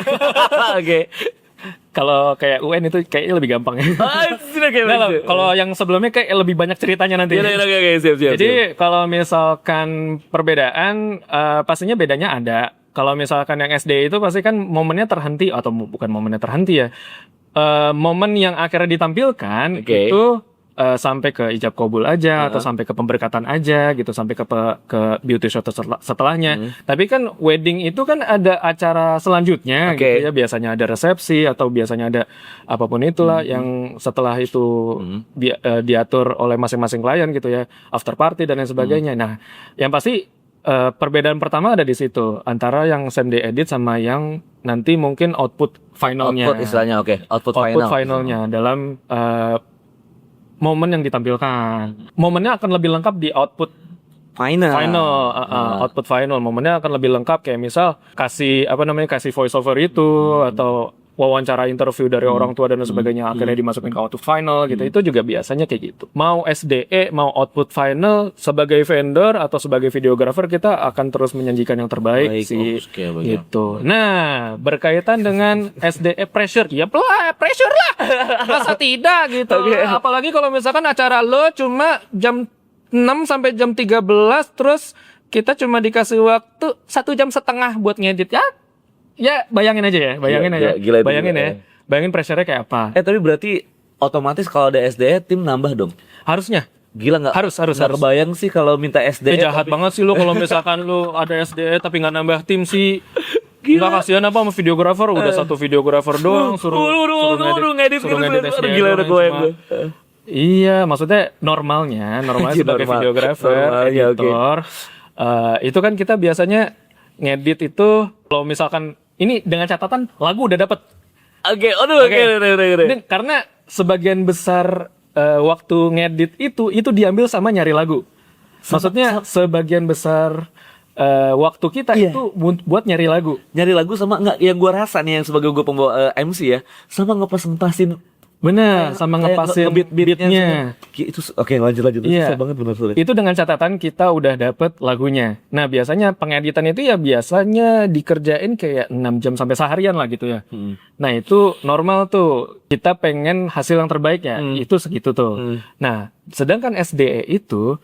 Oke. Kalau kayak UN itu kayaknya lebih gampang ya. Kalau yang sebelumnya kayak lebih banyak ceritanya nanti. Oke, siap. Jadi kalau misalkan perbedaan, pastinya bedanya ada. Kalau misalkan yang SD itu pasti kan momennya terhenti, atau bukan momennya terhenti ya. Momen yang akhirnya ditampilkan itu sampai ke ijab kabul aja, atau sampai ke pemberkatan aja gitu, sampai ke beauty shot setelahnya. Tapi kan wedding itu kan ada acara selanjutnya gitu ya, biasanya ada resepsi atau biasanya ada apapun itulah yang setelah itu diatur oleh masing-masing klien gitu ya, after party dan lain sebagainya. Nah, yang pasti perbedaan pertama ada di situ antara yang Someday Edit sama yang nanti mungkin output finalnya. Output istilahnya, output finalnya dalam momen yang ditampilkan. Momennya akan lebih lengkap di output final. Output final. Momennya akan lebih lengkap, kayak misal kasih voice over itu, atau wawancara interview dari orang tua dan sebagainya, akhirnya dimasukin ke output final gitu. Itu juga biasanya kayak gitu. Mau SDE, mau output final, sebagai vendor atau sebagai videographer kita akan terus menyajikan yang terbaik sih. Gitu. Nah, berkaitan dengan SDE pressure, ya pressure lah. Masa tidak gitu. Apalagi kalau misalkan acara lo cuma jam 6 sampai jam 13, terus kita cuma dikasih waktu 1,5 jam buat ngedit ya. Ya bayangin aja ya, bayangin ya. Bayangin pressure-nya kayak apa. Tapi berarti otomatis kalau ada SDE tim nambah dong. Harusnya. Gila nggak? Harus. Nggak kebayang sih kalau minta SDE. Jahat banget sih lu kalau misalkan lu ada SDE tapi nggak nambah tim sih. Nggak kasihan apa sama videographer, udah satu videographer doang suruh ngedit gila gue. Iya, maksudnya normalnya sebagai videographer, editor, itu kan kita biasanya ngedit itu kalau misalkan ini dengan catatan lagu udah dapet. Oke. Ini karena sebagian besar waktu ngedit itu diambil sama nyari lagu. Maksudnya sebagian besar waktu kita itu buat nyari lagu. Nyari lagu sama enggak, yang gue rasa nih yang sebagai gue pembawa MC ya, sama ngepas-ngepasin. Benar, sama ngepasin beatnya. Itu lanjut. Iya. Susah banget benar. Itu dengan catatan kita udah dapet lagunya. Nah, biasanya pengeditan itu ya biasanya dikerjain kayak 6 jam sampai seharian lah gitu ya. Nah, itu normal tuh. Kita pengen hasil yang terbaik ya, itu segitu tuh. Nah, sedangkan SDE itu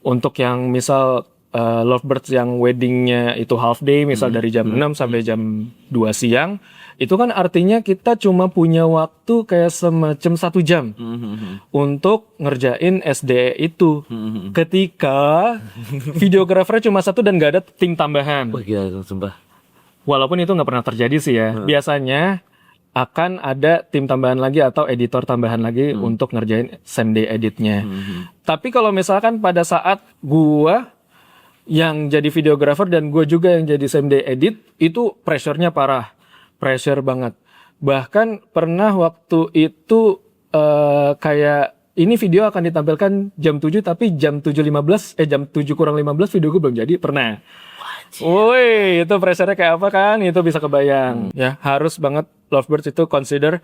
untuk yang misal Lovebirds yang weddingnya itu half day, misal dari jam 6 sampai jam 2 siang, itu kan artinya kita cuma punya waktu kayak semacam 1 jam untuk ngerjain SDE itu. Ketika videografernya cuma 1 dan gak ada tim tambahan. Wah gila, sumpah. Walaupun itu nggak pernah terjadi sih ya. Biasanya akan ada tim tambahan lagi atau editor tambahan lagi untuk ngerjain Someday Editnya. Tapi kalau misalkan pada saat gua yang jadi videographer dan gue juga yang jadi Someday Edit, itu pressure-nya parah, pressure banget. Bahkan pernah waktu itu kayak ini video akan ditampilkan jam 7 tapi jam 7.15 jam 7 kurang 15 video gue belum jadi, pernah. Woi, itu pressure-nya kayak apa kan? Itu bisa kebayang. Ya, harus banget Lovebirds itu consider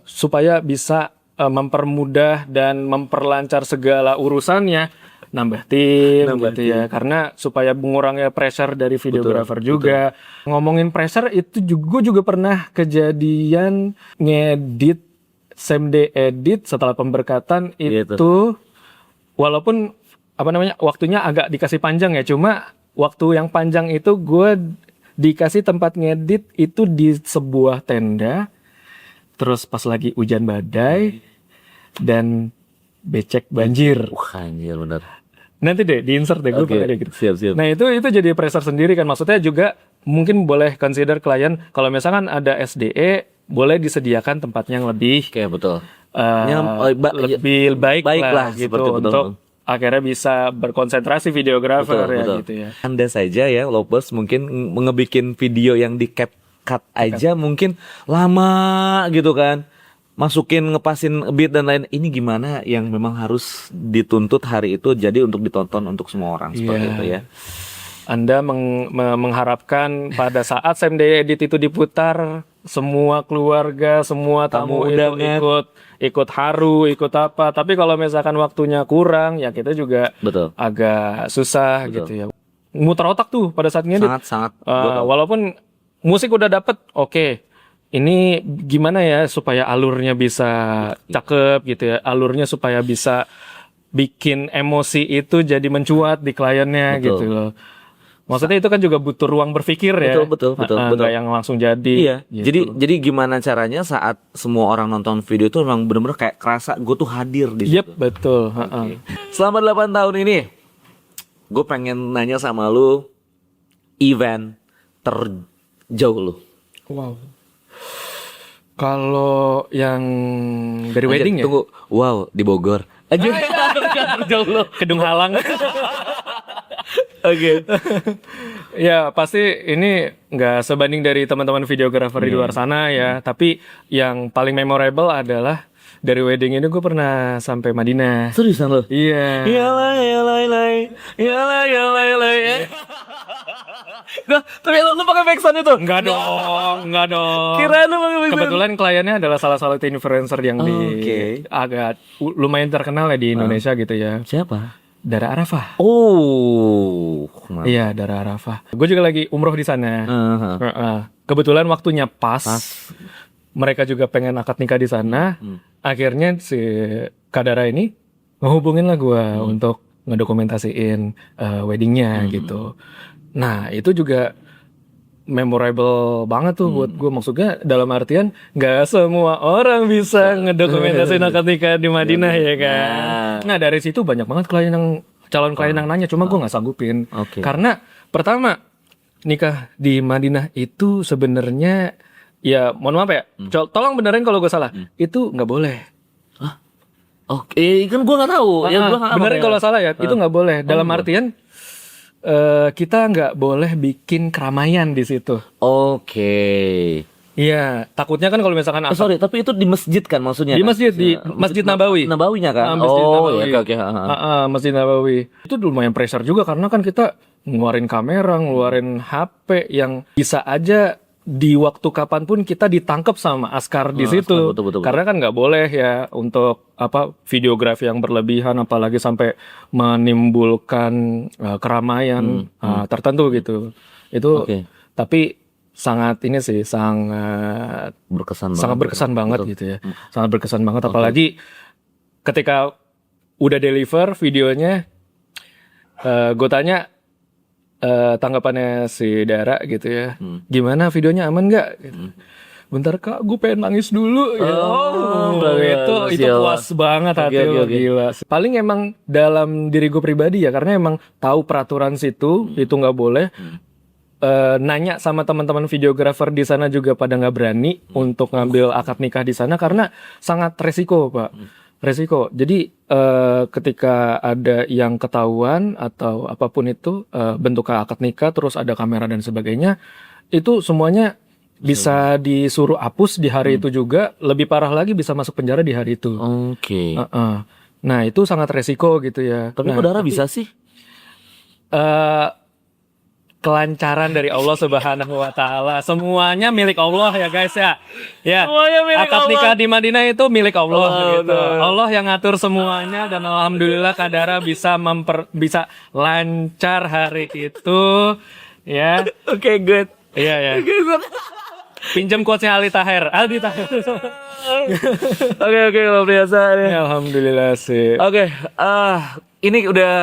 supaya bisa mempermudah dan memperlancar segala urusannya, nambah tim gitu ya, karena supaya mengurangnya pressure dari videographer juga. Ngomongin pressure itu gue juga pernah kejadian ngedit Someday Edit setelah pemberkatan itu, walaupun waktunya agak dikasih panjang ya, cuma waktu yang panjang itu gue dikasih tempat ngedit itu di sebuah tenda, terus pas lagi hujan badai dan becek banjir. Anjir bener. Nanti deh di insert deh gue pakai gitu. Siap. Nah itu jadi pressure sendiri kan, maksudnya juga mungkin boleh consider klien kalau misalkan ada SDE boleh disediakan tempatnya yang lebih Oke, betul. lebih baik lah gitu seperti betul. untuk akhirnya bisa berkonsentrasi videografer ya Betul. gitu ya. Anda saja ya, Lopers mungkin ngebikin video yang di CapCut aja mungkin lama gitu kan. Masukin ngepasin beat dan lain, ini gimana yang memang harus dituntut hari itu jadi untuk ditonton untuk semua orang seperti Iya. itu ya. Anda mengharapkan pada saat Same Day Edit itu diputar, semua keluarga, semua tamu itu undangan. ikut haru, ikut apa. Tapi kalau misalkan waktunya kurang, ya kita juga Betul. agak susah gitu ya. Muter otak tuh pada saat ngedit. Sangat. Walaupun musik udah dapet, oke. Ini gimana ya supaya alurnya bisa cakep gitu ya. Alurnya supaya bisa bikin emosi itu jadi mencuat di kliennya Betul. gitu loh. Maksudnya itu kan juga butuh ruang berpikir ya. Betul. Nggak yang langsung jadi. Iya. gitu. Jadi gimana caranya saat semua orang nonton video itu memang bener-bener kayak kerasa gue tuh hadir di situ. Yep, betul. Selama 8 tahun ini, gue pengen nanya sama lu event terjauh lu. Wow. Kalau yang dari wedding ya? Tunggu, wow di Bogor. Aja terjauh lu. Kedung Halang. Oke. Ya pasti ini nggak sebanding dari teman-teman videografer di luar sana ya. Tapi yang paling memorable adalah dari wedding ini gue pernah sampai Madinah. Seriusan lu? Iya. Yalah. Tapi lu pakai backsound itu? Enggak dong. Kirain lu pakai backsound. Kebetulan kliennya adalah salah satu influencer yang agak lumayan terkenal ya di Indonesia gitu ya. Siapa? Dara Arafah. Oh. Iya, Dara Arafah. Gue juga lagi umroh di sana. Kebetulan waktunya pas. Mereka juga pengen akad nikah di sana. Akhirnya si Kadara ini ngehubungin lah gue untuk ngedokumentasiin weddingnya gitu. Nah itu juga memorable banget tuh buat gue. Maksudnya dalam artian gak semua orang bisa ngedokumentasiin akad nikah di Madinah ya kan. Nah dari situ banyak banget calon klien yang nanya. Cuma gue gak sanggupin. Karena pertama nikah di Madinah itu sebenarnya ya mohon maaf ya. Tolong benerin kalau gue salah. Itu gak boleh. Oke, kan gue nggak tahu. Ya, gua nggak benerin kalau salah ya. Itu gak boleh. Dalam artian kita nggak boleh bikin keramaian di situ. Oke. Iya, takutnya kan kalau misalkan Sorry, tapi itu di masjid kan maksudnya? di kan? masjid di Masjid Nabawi. Nabawinya kan? Masjid Nabawi. Oke. Masjid Nabawi. Itu lumayan pressure juga karena kan kita ngeluarin kamera, ngeluarin HP yang bisa aja di waktu kapanpun kita ditangkap sama askar di situ. Betul. Karena kan nggak boleh ya untuk videografi yang berlebihan, apalagi sampai menimbulkan keramaian tertentu gitu. Itu tapi sangat berkesan banget gitu ya. Sangat berkesan banget apalagi ketika udah deliver videonya, gue tanya tanggapannya si Dara gitu ya. Gimana videonya, aman nggak? Gitu. Bentar kak, gue pengen nangis dulu. Itu puas banget hati lo, gila. Paling emang dalam diri gue pribadi ya, karena emang tahu peraturan situ itu nggak boleh. Nanya sama teman-teman videografer di sana juga pada nggak berani untuk ngambil akad nikah di sana karena sangat resiko pak. Resiko. Jadi ketika ada yang ketahuan atau apapun itu bentuk akad nikah terus ada kamera dan sebagainya, itu semuanya bisa disuruh hapus di hari itu juga. Lebih parah lagi bisa masuk penjara di hari itu. Oke. Nah itu sangat resiko gitu ya. Tapi saudara bisa sih? Kelancaran dari Allah Subhanahu wa taala. Semuanya milik Allah ya guys ya. Ya. Akad nikah di Madinah itu milik Allah gitu. Allah yang ngatur semuanya dan alhamdulillah Kadara bisa lancar hari itu ya. Oke, good. Iya ya. Pinjam quotes-nya Aldi Taher. Oke, luar biasa nih. Ya, alhamdulillah sih. Oke, ini udah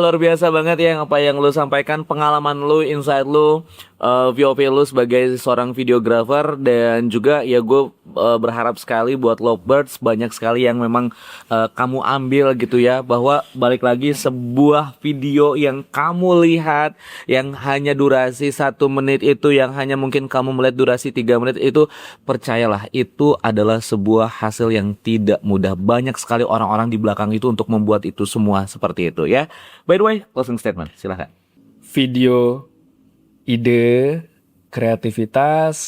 luar biasa banget ya apa yang lu sampaikan, pengalaman lu, insight lu. VOP lu sebagai seorang videografer, dan juga ya gue berharap sekali buat Lovebirds banyak sekali yang memang kamu ambil gitu ya, bahwa balik lagi sebuah video yang kamu lihat yang hanya durasi 1 menit itu, yang hanya mungkin kamu melihat durasi 3 menit itu, percayalah itu adalah sebuah hasil yang tidak mudah. Banyak sekali orang-orang di belakang itu untuk membuat itu semua seperti itu ya. By the way, closing statement silahkan. Video, ide, kreativitas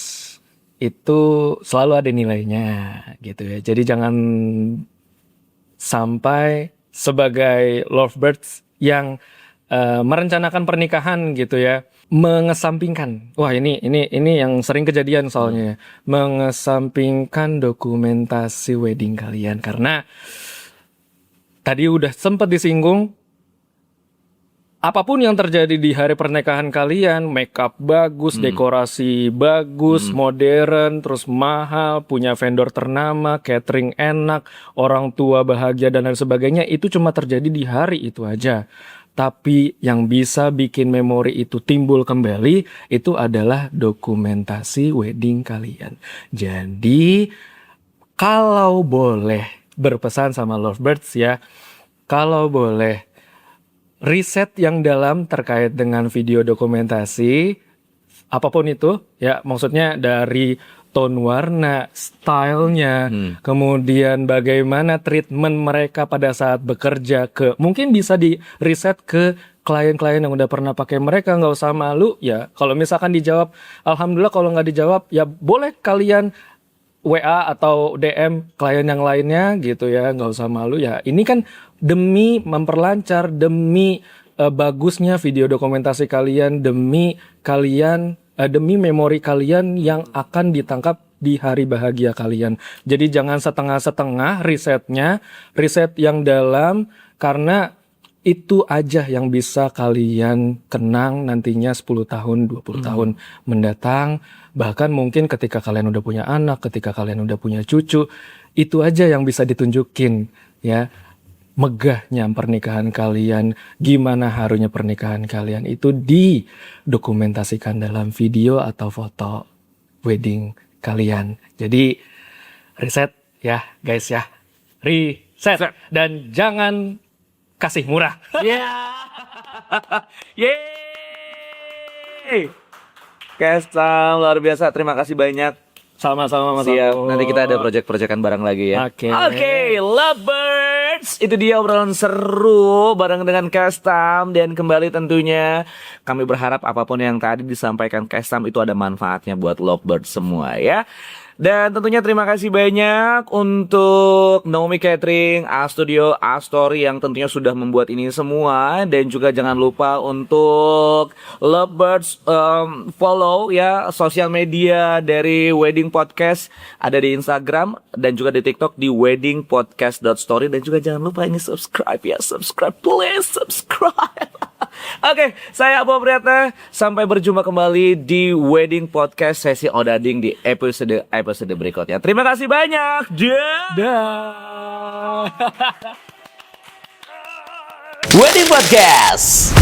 itu selalu ada nilainya gitu ya. Jadi jangan sampai sebagai Lovebirds yang merencanakan pernikahan gitu ya, mengesampingkan. Wah, ini yang sering kejadian soalnya. Mengesampingkan dokumentasi wedding kalian, karena tadi udah sempat disinggung, apapun yang terjadi di hari pernikahan kalian, makeup bagus, dekorasi bagus, modern, terus mahal, punya vendor ternama, catering enak, orang tua bahagia dan lain sebagainya, itu cuma terjadi di hari itu aja. Tapi yang bisa bikin memori itu timbul kembali, itu adalah dokumentasi wedding kalian. Jadi, kalau boleh berpesan sama Lovebirds ya, kalau boleh, riset yang dalam terkait dengan video dokumentasi, apapun itu, ya maksudnya dari tone warna, stylenya, kemudian bagaimana treatment mereka pada saat bekerja, mungkin bisa di riset ke klien-klien yang udah pernah pakai mereka, nggak usah malu ya. Kalau misalkan dijawab, alhamdulillah. Kalau nggak dijawab, ya boleh kalian WA atau DM klien yang lainnya gitu ya, nggak usah malu ya. Ini kan demi memperlancar, demi bagusnya video dokumentasi kalian, demi memori kalian yang akan ditangkap di hari bahagia kalian. Jadi jangan setengah-setengah risetnya, riset yang dalam, karena itu aja yang bisa kalian kenang nantinya 10 tahun, 20 tahun mendatang. Bahkan mungkin ketika kalian udah punya anak, ketika kalian udah punya cucu, itu aja yang bisa ditunjukin ya. Megahnya pernikahan kalian, gimana harunya pernikahan kalian, itu didokumentasikan dalam video atau foto wedding kalian. Jadi riset ya guys ya, riset dan jangan kasih murah. Yeay. Kesam, luar biasa, terima kasih banyak. Sama-sama Mas Siap, Aku. nanti kita ada project-projectan bareng lagi ya. Oke. Lovebirds, itu dia obrolan seru bareng dengan Kestam. Dan kembali tentunya kami berharap apapun yang tadi disampaikan Kestam itu ada manfaatnya buat Lovebirds semua ya. Dan tentunya terima kasih banyak untuk Naomi Catering, A Studio, A Story yang tentunya sudah membuat ini semua. Dan juga jangan lupa untuk Lovebirds follow ya sosial media dari Wedding Podcast, ada di Instagram dan juga di TikTok di weddingpodcast.story. Dan juga jangan lupa ini subscribe ya, subscribe, please subscribe. Oke, saya Abu Apriata. Sampai berjumpa kembali di Wedding Podcast sesi Odading di episode berikutnya. Terima kasih banyak. Dah. Wedding Podcast.